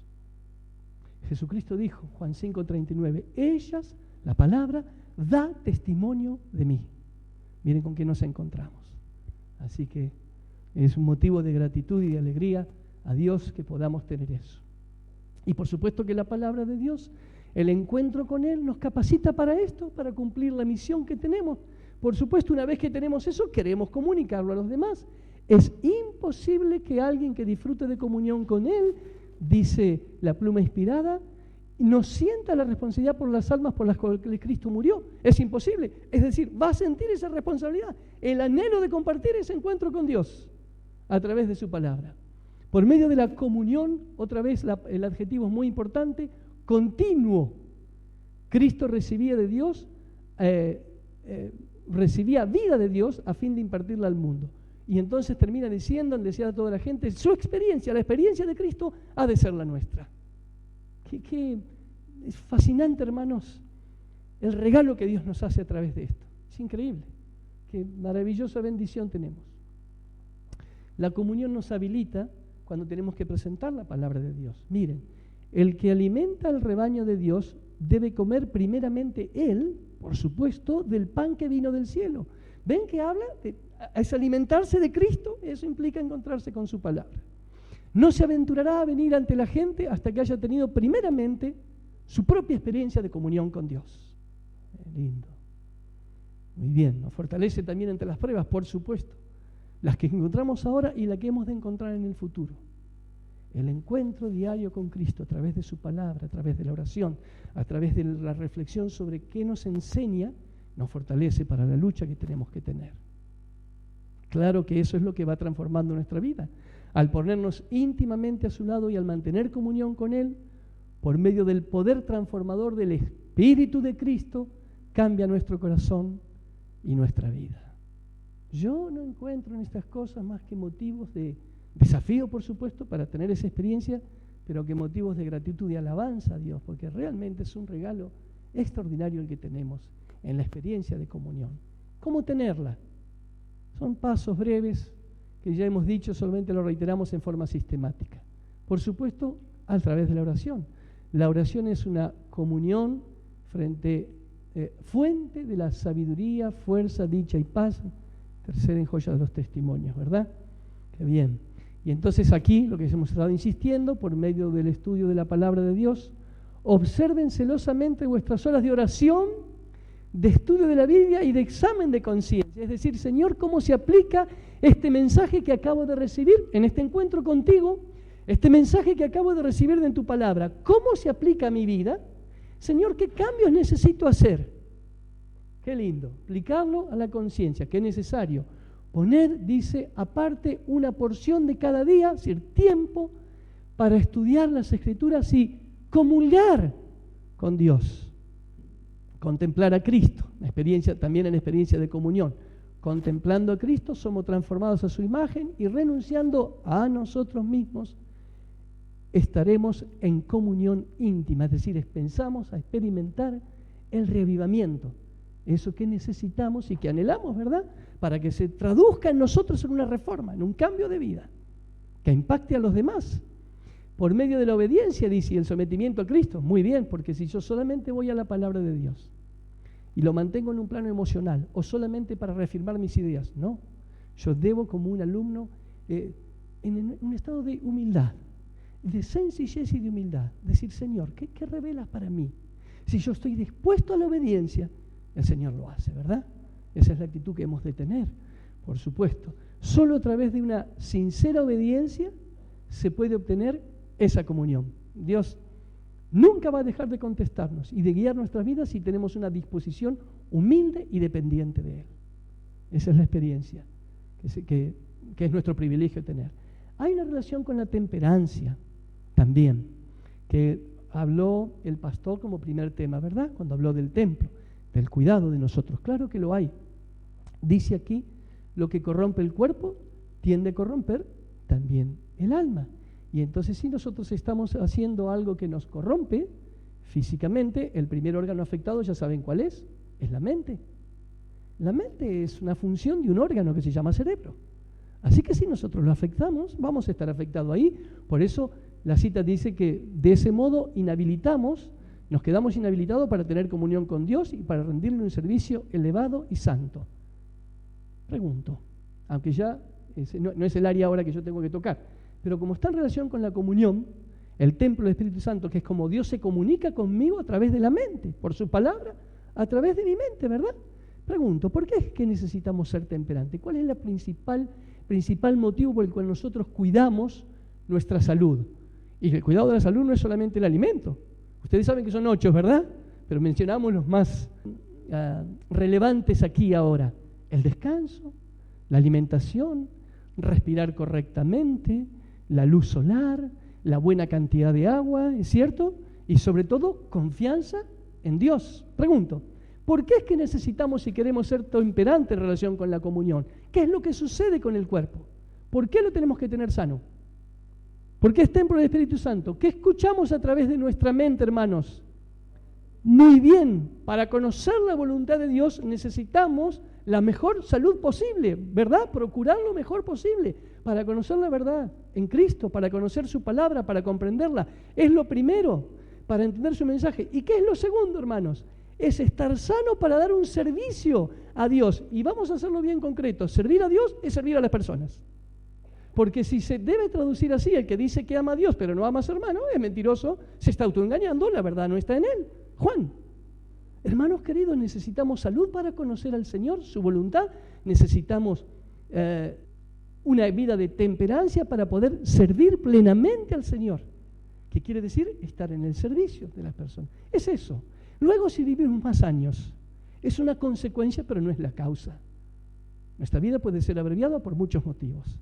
Jesucristo dijo, Juan 5:39, ellas, la palabra, da testimonio de mí. Miren con qué nos encontramos. Así que es un motivo de gratitud y de alegría a Dios que podamos tener eso. Y por supuesto que la palabra de Dios, el encuentro con Él nos capacita para esto, para cumplir la misión que tenemos. Por supuesto, una vez que tenemos eso, queremos comunicarlo a los demás. Es imposible que alguien que disfrute de comunión con Él, dice la pluma inspirada, no sienta la responsabilidad por las almas por las cuales Cristo murió. Es imposible. Es decir, va a sentir esa responsabilidad, el anhelo de compartir ese encuentro con Dios a través de su palabra. Por medio de la comunión, otra vez el adjetivo es muy importante, continuo. Cristo recibía de Dios, recibía vida de Dios a fin de impartirla al mundo. Y entonces termina diciendo, en desear a toda la gente, su experiencia, la experiencia de Cristo ha de ser la nuestra. Es fascinante, hermanos, el regalo que Dios nos hace a través de esto. Es increíble. Qué maravillosa bendición tenemos. La comunión nos habilita cuando tenemos que presentar la palabra de Dios. Miren, el que alimenta al rebaño de Dios debe comer primeramente él, por supuesto, del pan que vino del cielo. ¿Ven que habla? Es alimentarse de Cristo, eso implica encontrarse con su palabra. No se aventurará a venir ante la gente hasta que haya tenido primeramente su propia experiencia de comunión con Dios. Lindo. Muy bien, nos fortalece también ante las pruebas, por supuesto. Las que encontramos ahora y las que hemos de encontrar en el futuro. El encuentro diario con Cristo a través de su palabra, a través de la oración, a través de la reflexión sobre qué nos enseña, nos fortalece para la lucha que tenemos que tener. Claro que eso es lo que va transformando nuestra vida. Al ponernos íntimamente a su lado y al mantener comunión con Él, por medio del poder transformador del Espíritu de Cristo, cambia nuestro corazón y nuestra vida. Yo no encuentro en estas cosas más que motivos de desafío, por supuesto, para tener esa experiencia, pero que motivos de gratitud y alabanza a Dios, porque realmente es un regalo extraordinario el que tenemos en la experiencia de comunión. ¿Cómo tenerla? Son pasos breves que ya hemos dicho, solamente lo reiteramos en forma sistemática. Por supuesto, a través de la oración. La oración es una comunión fuente de la sabiduría, fuerza, dicha y paz. Tercera en joya de los testimonios, ¿verdad? Qué bien. Y entonces aquí, lo que hemos estado insistiendo, por medio del estudio de la palabra de Dios, observen celosamente vuestras horas de oración, de estudio de la Biblia y de examen de conciencia. Es decir, Señor, ¿cómo se aplica este mensaje que acabo de recibir en este encuentro contigo? Este mensaje que acabo de recibir de tu palabra, ¿cómo se aplica a mi vida? Señor, ¿qué cambios necesito hacer? Qué lindo, aplicarlo a la conciencia, que es necesario. Poner, dice, aparte una porción de cada día, es decir, tiempo, para estudiar las Escrituras y comulgar con Dios. Contemplar a Cristo, también en experiencia de comunión. Contemplando a Cristo, somos transformados a su imagen y renunciando a nosotros mismos, estaremos en comunión íntima, es decir, pensamos a experimentar el reavivamiento, eso que necesitamos y que anhelamos, ¿verdad? Para que se traduzca en nosotros en una reforma, en un cambio de vida, que impacte a los demás. Por medio de la obediencia, dice, y el sometimiento a Cristo. Muy bien, porque si yo solamente voy a la palabra de Dios y lo mantengo en un plano emocional o solamente para reafirmar mis ideas, no. Yo debo, como un alumno, en un estado de humildad, de sencillez y de humildad, decir, Señor, ¿qué revelas para mí? Si yo estoy dispuesto a la obediencia, el Señor lo hace, ¿verdad? Esa es la actitud que hemos de tener, por supuesto. Solo a través de una sincera obediencia se puede obtener esa comunión. Dios nunca va a dejar de contestarnos y de guiar nuestras vidas si tenemos una disposición humilde y dependiente de Él. Esa es la experiencia que es nuestro privilegio tener. Hay una relación con la temperancia también, que habló el pastor como primer tema, ¿verdad? Cuando habló del templo, del cuidado de nosotros. Claro que lo hay. Dice aquí, lo que corrompe el cuerpo tiende a corromper también el alma. Y entonces si nosotros estamos haciendo algo que nos corrompe físicamente, el primer órgano afectado, ya saben cuál es la mente. La mente es una función de un órgano que se llama cerebro. Así que si nosotros lo afectamos, vamos a estar afectados ahí. Por eso la cita dice que de ese modo nos quedamos inhabilitados para tener comunión con Dios y para rendirle un servicio elevado y santo. Pregunto, aunque ya no es el área ahora que yo tengo que tocar, pero como está en relación con la comunión, el templo del Espíritu Santo, que es como Dios se comunica conmigo a través de la mente, por su palabra, a través de mi mente, ¿verdad? Pregunto, ¿por qué es que necesitamos ser temperantes? ¿Cuál es la principal principal motivo por el cual nosotros cuidamos nuestra salud. Y el cuidado de la salud no es solamente el alimento. Ustedes saben que son 8, ¿verdad? Pero mencionamos los más relevantes aquí ahora. El descanso, la alimentación, respirar correctamente, la luz solar, la buena cantidad de agua, ¿es cierto? Y sobre todo, confianza en Dios. Pregunto, ¿por qué es que necesitamos y queremos ser temperantes en relación con la comunión? ¿Qué es lo que sucede con el cuerpo? ¿Por qué lo tenemos que tener sano? ¿Por qué es templo del Espíritu Santo? ¿Qué escuchamos a través de nuestra mente, hermanos? Muy bien, para conocer la voluntad de Dios necesitamos la mejor salud posible, ¿verdad? Procurar lo mejor posible para conocer la verdad en Cristo, para conocer su palabra, para comprenderla. Es lo primero, para entender su mensaje. ¿Y qué es lo segundo, hermanos? Es estar sano para dar un servicio a Dios. Y vamos a hacerlo bien concreto. Servir a Dios es servir a las personas. Porque si se debe traducir así, el que dice que ama a Dios pero no ama a su hermano, es mentiroso, se está autoengañando, la verdad no está en él. Juan, hermanos queridos, necesitamos salud para conocer al Señor, su voluntad, necesitamos una vida de temperancia para poder servir plenamente al Señor. ¿Qué quiere decir? Estar en el servicio de las personas. Es eso. Luego, si vivimos más años, es una consecuencia, pero no es la causa. Nuestra vida puede ser abreviada por muchos motivos.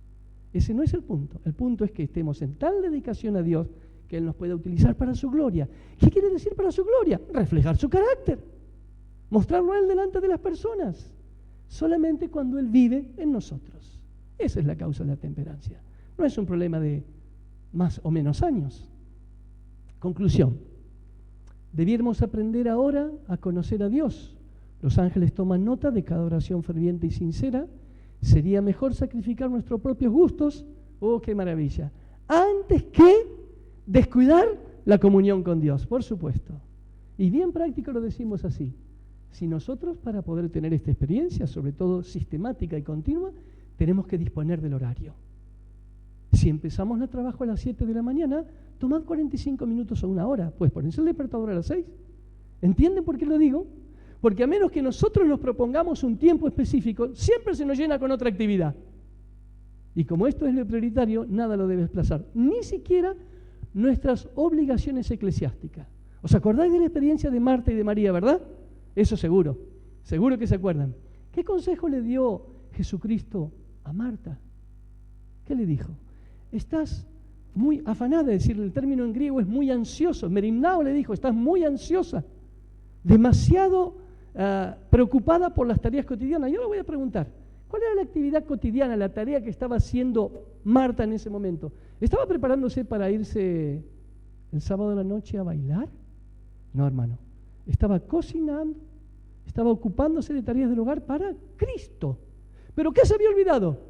Ese no es el punto. El punto es que estemos en tal dedicación a Dios que Él nos pueda utilizar para su gloria. ¿Qué quiere decir para su gloria? Reflejar su carácter. Mostrarlo a Él delante de las personas. Solamente cuando Él vive en nosotros. Esa es la causa de la temperancia. No es un problema de más o menos años. Conclusión. Debiéramos aprender ahora a conocer a Dios. Los ángeles toman nota de cada oración ferviente y sincera. Sería mejor sacrificar nuestros propios gustos, oh, qué maravilla, antes que descuidar la comunión con Dios, por supuesto. Y bien práctico lo decimos así. Si nosotros, para poder tener esta experiencia, sobre todo sistemática y continua, tenemos que disponer del horario. Si empezamos el trabajo a las 7 de la mañana, tomad 45 minutos o una hora, pues ponerse el despertador a las 6. ¿Entienden por qué lo digo? Porque a menos que nosotros nos propongamos un tiempo específico, siempre se nos llena con otra actividad. Y como esto es lo prioritario, nada lo debe desplazar, ni siquiera nuestras obligaciones eclesiásticas. ¿Os acordáis de la experiencia de Marta y de María, verdad? Eso seguro que se acuerdan. ¿Qué consejo le dio Jesucristo a Marta? ¿Qué le dijo? Estás muy afanada, es decir, el término en griego es muy ansioso. Merimnao le dijo, estás muy ansiosa, demasiado preocupada por las tareas cotidianas. Yo le voy a preguntar, ¿cuál era la actividad cotidiana, la tarea que estaba haciendo Marta en ese momento? ¿Estaba preparándose para irse el sábado de la noche a bailar? No, hermano. Estaba cocinando, estaba ocupándose de tareas del hogar para Cristo. ¿Pero qué se había olvidado?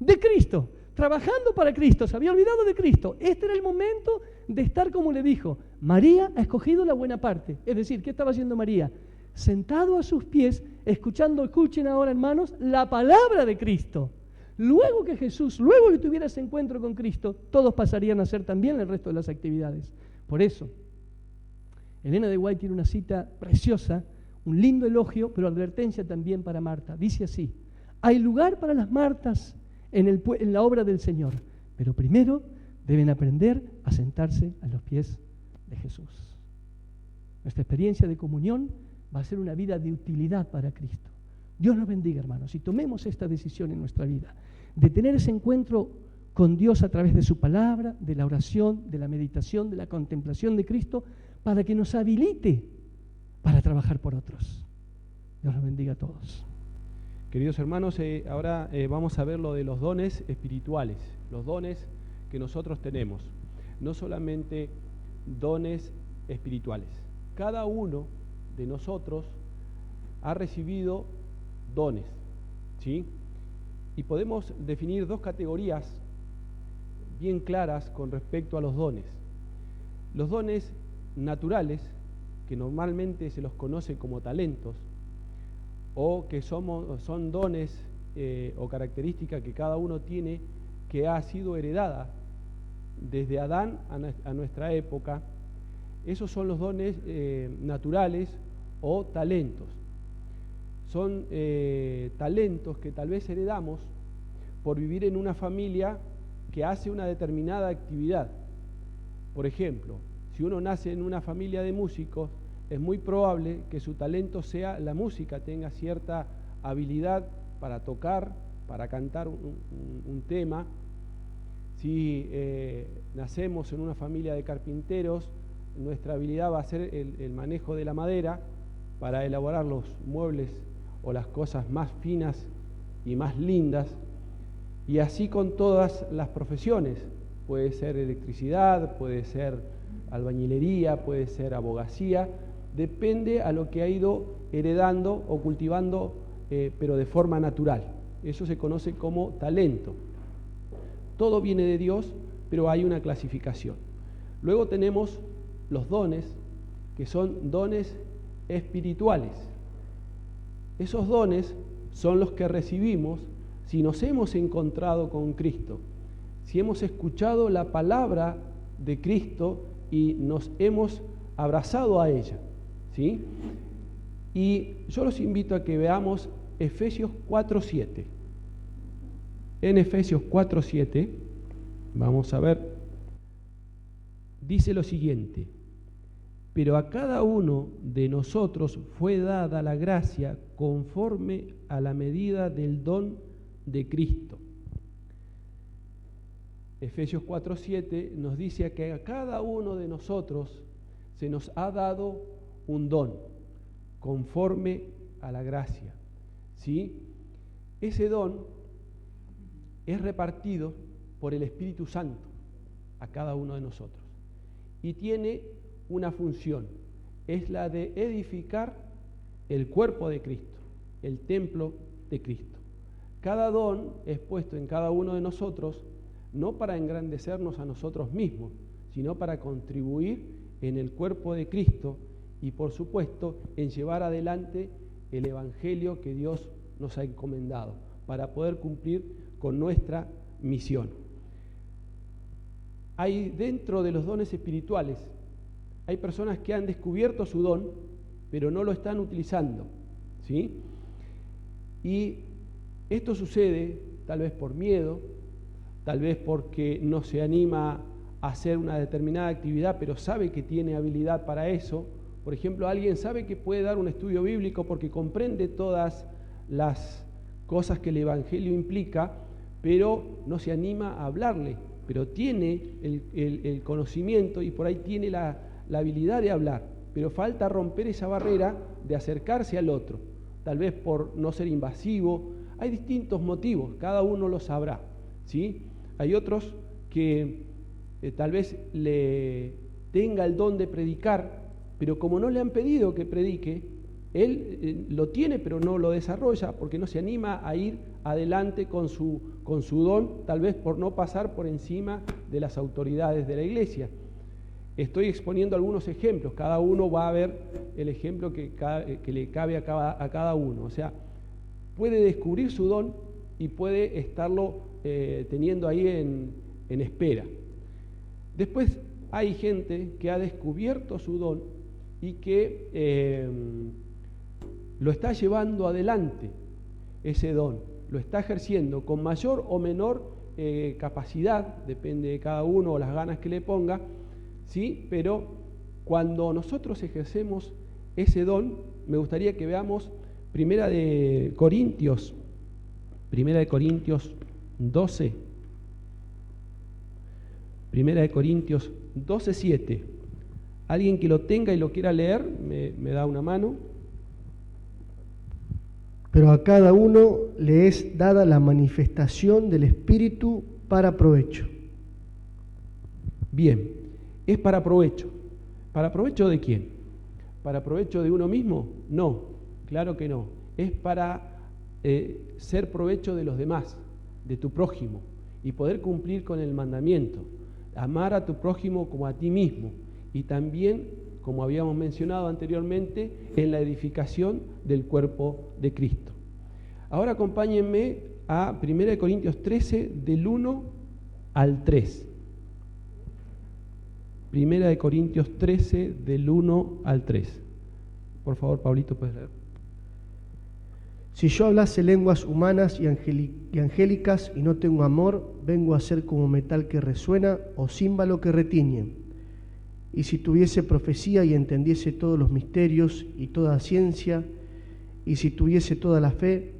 De Cristo. Trabajando para Cristo, se había olvidado de Cristo. Este era el momento de estar como le dijo. María ha escogido la buena parte. Es decir, ¿qué estaba haciendo María? Sentado a sus pies, escuchen ahora, hermanos, la palabra de Cristo. Luego que tuviera ese encuentro con Cristo, todos pasarían a hacer también el resto de las actividades. Por eso, Elena de White tiene una cita preciosa, un lindo elogio, pero advertencia también para Marta. Dice así, hay lugar para las Martas en la obra del Señor, pero primero deben aprender a sentarse a los pies de Jesús. Nuestra experiencia de comunión va a ser una vida de utilidad para Cristo. Dios nos bendiga, hermanos, y tomemos esta decisión en nuestra vida, de tener ese encuentro con Dios a través de su palabra, de la oración, de la meditación, de la contemplación de Cristo, para que nos habilite para trabajar por otros. Dios nos bendiga a todos. Queridos hermanos, ahora vamos a ver lo de los dones espirituales, los dones que nosotros tenemos, no solamente dones espirituales. Cada uno de nosotros ha recibido dones, ¿sí? Y podemos definir dos categorías bien claras con respecto a los dones. Los dones naturales, que normalmente se los conoce como talentos, o que son dones o características que cada uno tiene, que ha sido heredada desde Adán a nuestra época. Esos son los dones naturales o talentos. Son talentos que tal vez heredamos por vivir en una familia que hace una determinada actividad. Por ejemplo, si uno nace en una familia de músicos, es muy probable que su talento sea la música, tenga cierta habilidad para tocar, para cantar un tema. Si nacemos en una familia de carpinteros, nuestra habilidad va a ser el manejo de la madera para elaborar los muebles o las cosas más finas y más lindas. Y así con todas las profesiones. Puede ser electricidad, puede ser albañilería, puede ser abogacía. Depende a lo que ha ido heredando o cultivando, pero de forma natural. Eso se conoce como talento. Todo viene de Dios, pero hay una clasificación. Luego tenemos los dones, que son dones espirituales. Esos dones son los que recibimos si nos hemos encontrado con Cristo, si hemos escuchado la palabra de Cristo y nos hemos abrazado a ella, ¿sí? Y yo los invito a que veamos Efesios 4:7. En Efesios 4:7, vamos a ver, dice lo siguiente: pero a cada uno de nosotros fue dada la gracia conforme a la medida del don de Cristo. Efesios 4:7 nos dice que a cada uno de nosotros se nos ha dado un don conforme a la gracia, ¿sí? Ese don es repartido por el Espíritu Santo a cada uno de nosotros y tiene una función, es la de edificar el cuerpo de Cristo, el templo de Cristo. Cada don es puesto en cada uno de nosotros no para engrandecernos a nosotros mismos, sino para contribuir en el cuerpo de Cristo y, por supuesto, en llevar adelante el Evangelio que Dios nos ha encomendado, para poder cumplir con nuestra misión. Hay dentro de los dones espirituales, hay personas que han descubierto su don, pero no lo están utilizando, ¿sí? Y esto sucede tal vez por miedo, tal vez porque no se anima a hacer una determinada actividad, pero sabe que tiene habilidad para eso. Por ejemplo, alguien sabe que puede dar un estudio bíblico porque comprende todas las cosas que el Evangelio implica, pero no se anima a hablarle, pero tiene el conocimiento y por ahí tiene la habilidad de hablar, pero falta romper esa barrera de acercarse al otro, tal vez por no ser invasivo. Hay distintos motivos, cada uno lo sabrá, ¿sí? Hay otros que tal vez le tenga el don de predicar, pero como no le han pedido que predique, él lo tiene pero no lo desarrolla porque no se anima a ir adelante con su don, tal vez por no pasar por encima de las autoridades de la iglesia. Estoy exponiendo algunos ejemplos, cada uno va a ver el ejemplo que le cabe a cada uno. O sea, puede descubrir su don y puede estarlo teniendo ahí en espera. Después hay gente que ha descubierto su don y que lo está llevando adelante, ese don, lo está ejerciendo con mayor o menor capacidad, depende de cada uno o las ganas que le ponga, ¿sí? Pero cuando nosotros ejercemos ese don, me gustaría que veamos Primera de Corintios 12. Primera de Corintios 12:7. Alguien que lo tenga y lo quiera leer, me da una mano. Pero a cada uno le es dada la manifestación del Espíritu para provecho. Bien, es para provecho. ¿Para provecho de quién? ¿Para provecho de uno mismo? No, claro que no. Es para ser provecho de los demás, de tu prójimo, y poder cumplir con el mandamiento. Amar a tu prójimo como a ti mismo. Y también, como habíamos mencionado anteriormente, en la edificación del cuerpo de Cristo. Ahora acompáñenme a 1 Corintios 13, del 1 al 3. 1 Corintios 13, del 1 al 3. Por favor, Pablito, ¿puedes leer? Si yo hablase lenguas humanas y angélicas y no tengo amor, vengo a ser como metal que resuena o címbalo que retiñe. Y si tuviese profecía y entendiese todos los misterios y toda ciencia, y si tuviese toda la fe,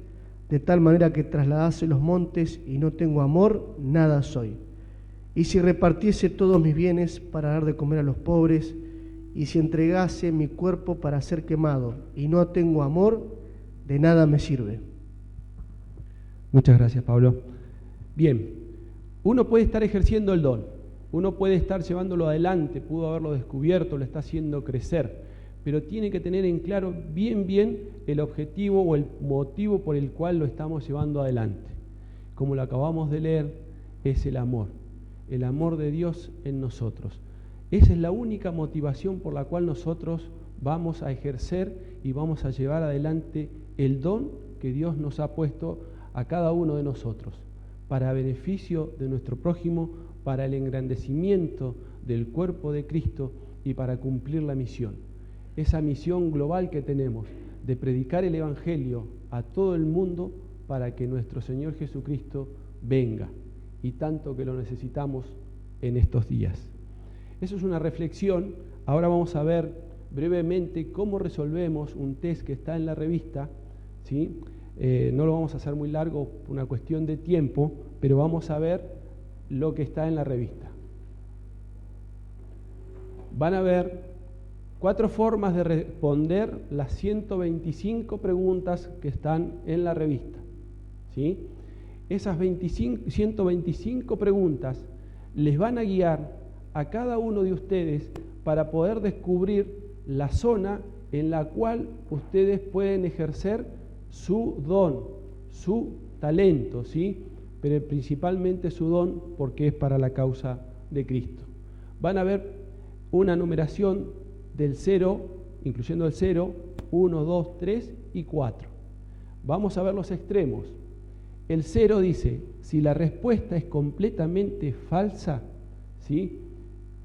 de tal manera que trasladase los montes y no tengo amor, nada soy. Y si repartiese todos mis bienes para dar de comer a los pobres, y si entregase mi cuerpo para ser quemado y no tengo amor, de nada me sirve. Muchas gracias, Pablo. Bien, uno puede estar ejerciendo el don, uno puede estar llevándolo adelante, pudo haberlo descubierto, lo está haciendo crecer, pero tiene que tener en claro bien el objetivo o el motivo por el cual lo estamos llevando adelante. Como lo acabamos de leer, es el amor de Dios en nosotros. Esa es la única motivación por la cual nosotros vamos a ejercer y vamos a llevar adelante el don que Dios nos ha puesto a cada uno de nosotros, para beneficio de nuestro prójimo, para el engrandecimiento del cuerpo de Cristo y para cumplir la misión. Esa misión global que tenemos de predicar el Evangelio a todo el mundo para que nuestro Señor Jesucristo venga, y tanto que lo necesitamos en estos días. Eso es una reflexión. Ahora vamos a ver brevemente cómo resolvemos un test que está en la revista, ¿sí? No lo vamos a hacer muy largo por una cuestión de tiempo, pero vamos a ver lo que está en la revista. Van a ver 4 formas de responder las 125 preguntas que están en la revista, ¿sí? Esas 125 preguntas les van a guiar a cada uno de ustedes para poder descubrir la zona en la cual ustedes pueden ejercer su don, su talento, ¿sí? Pero principalmente su don, porque es para la causa de Cristo. Van a ver una numeración del 0, incluyendo el 0, 1, 2, 3 y 4. Vamos a ver los extremos. El 0 dice, si la respuesta es completamente falsa, ¿sí?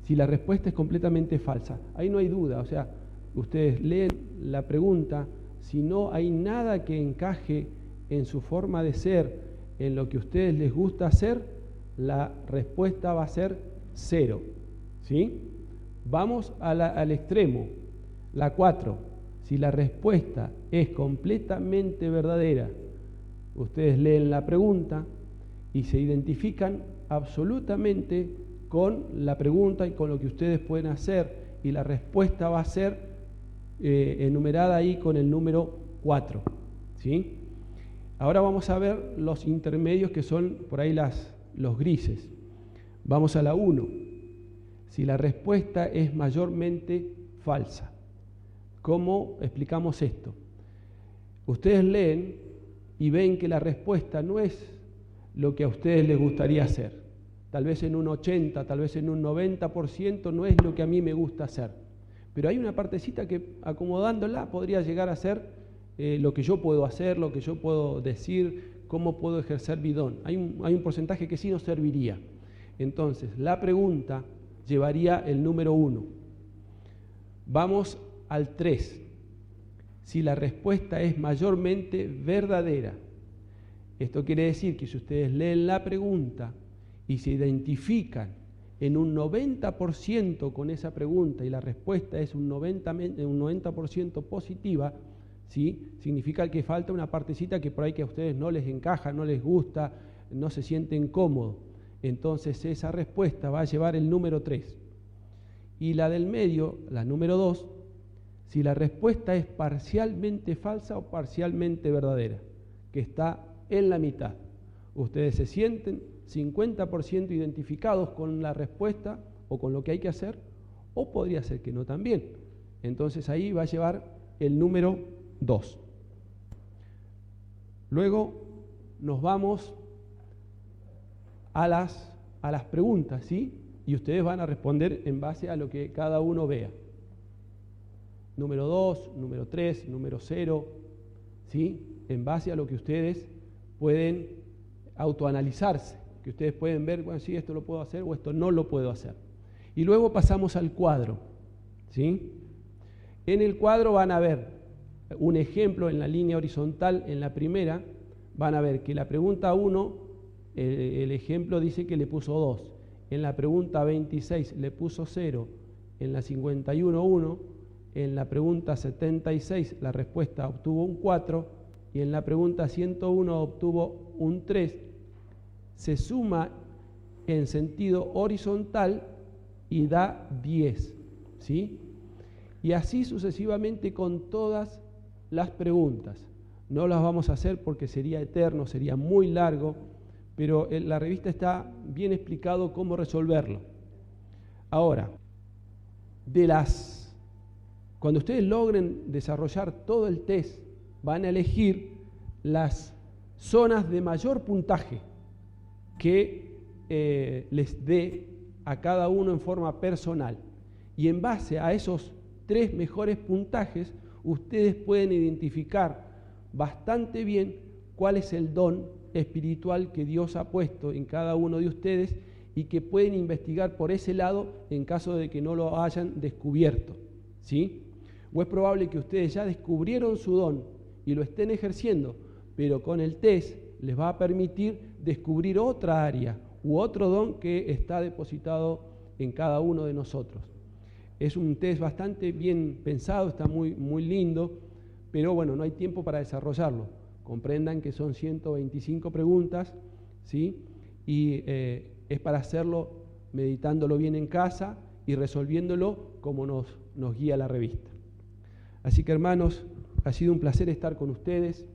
Si la respuesta es completamente falsa, ahí no hay duda, o sea, ustedes leen la pregunta, si no hay nada que encaje en su forma de ser, en lo que a ustedes les gusta hacer, la respuesta va a ser 0, ¿sí? Vamos al extremo, la 4, si la respuesta es completamente verdadera, ustedes leen la pregunta y se identifican absolutamente con la pregunta y con lo que ustedes pueden hacer, y la respuesta va a ser enumerada ahí con el número 4, ¿sí? Ahora vamos a ver los intermedios, que son por ahí los grises. Vamos a la 1. Si la respuesta es mayormente falsa. ¿Cómo explicamos esto? Ustedes leen y ven que la respuesta no es lo que a ustedes les gustaría hacer. Tal vez en un 80, tal vez en un 90% no es lo que a mí me gusta hacer. Pero hay una partecita que, acomodándola, podría llegar a ser lo que yo puedo hacer, lo que yo puedo decir, cómo puedo ejercer mi don. Hay un porcentaje que sí nos serviría. Entonces, la pregunta llevaría el número 1. Vamos al 3. Si la respuesta es mayormente verdadera. Esto quiere decir que si ustedes leen la pregunta y se identifican en un 90% con esa pregunta y la respuesta es un 90% positiva, ¿sí? Significa que falta una partecita que por ahí que a ustedes no les encaja, no les gusta, no se sienten cómodos. Entonces esa respuesta va a llevar el número 3. Y la del medio, la número 2, si la respuesta es parcialmente falsa o parcialmente verdadera, que está en la mitad. Ustedes se sienten 50% identificados con la respuesta o con lo que hay que hacer, o podría ser que no también. Entonces ahí va a llevar el número 2. Luego nos vamos a las preguntas, ¿sí? Y ustedes van a responder en base a lo que cada uno vea. Número 2, número 3, número 0, ¿sí? En base a lo que ustedes pueden autoanalizarse, que ustedes pueden ver, bueno, sí, esto lo puedo hacer o esto no lo puedo hacer. Y luego pasamos al cuadro, ¿sí? En el cuadro van a ver un ejemplo en la línea horizontal, en la primera, van a ver que la pregunta 1, el ejemplo dice que le puso 2. En la pregunta 26 le puso 0. En la 51, 1. En la pregunta 76 la respuesta obtuvo un 4. Y en la pregunta 101 obtuvo un 3. Se suma en sentido horizontal y da 10. ¿Sí? Y así sucesivamente con todas las preguntas. No las vamos a hacer porque sería eterno, sería muy largo, pero en la revista está bien explicado cómo resolverlo. Ahora, cuando ustedes logren desarrollar todo el test, van a elegir las zonas de mayor puntaje que les dé a cada uno en forma personal. Y en base a esos 3 mejores puntajes, ustedes pueden identificar bastante bien cuál es el don espiritual que Dios ha puesto en cada uno de ustedes y que pueden investigar por ese lado en caso de que no lo hayan descubierto, ¿sí? O es probable que ustedes ya descubrieron su don y lo estén ejerciendo, pero con el test les va a permitir descubrir otra área u otro don que está depositado en cada uno de nosotros. Es un test bastante bien pensado, está muy, muy lindo, pero bueno, no hay tiempo para desarrollarlo. Comprendan que son 125 preguntas, ¿sí? Y es para hacerlo meditándolo bien en casa y resolviéndolo como nos guía la revista. Así que, hermanos, ha sido un placer estar con ustedes.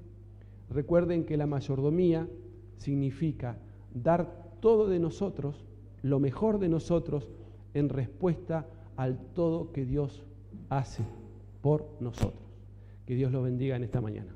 Recuerden que la mayordomía significa dar todo de nosotros, lo mejor de nosotros, en respuesta al todo que Dios hace por nosotros. Que Dios los bendiga en esta mañana.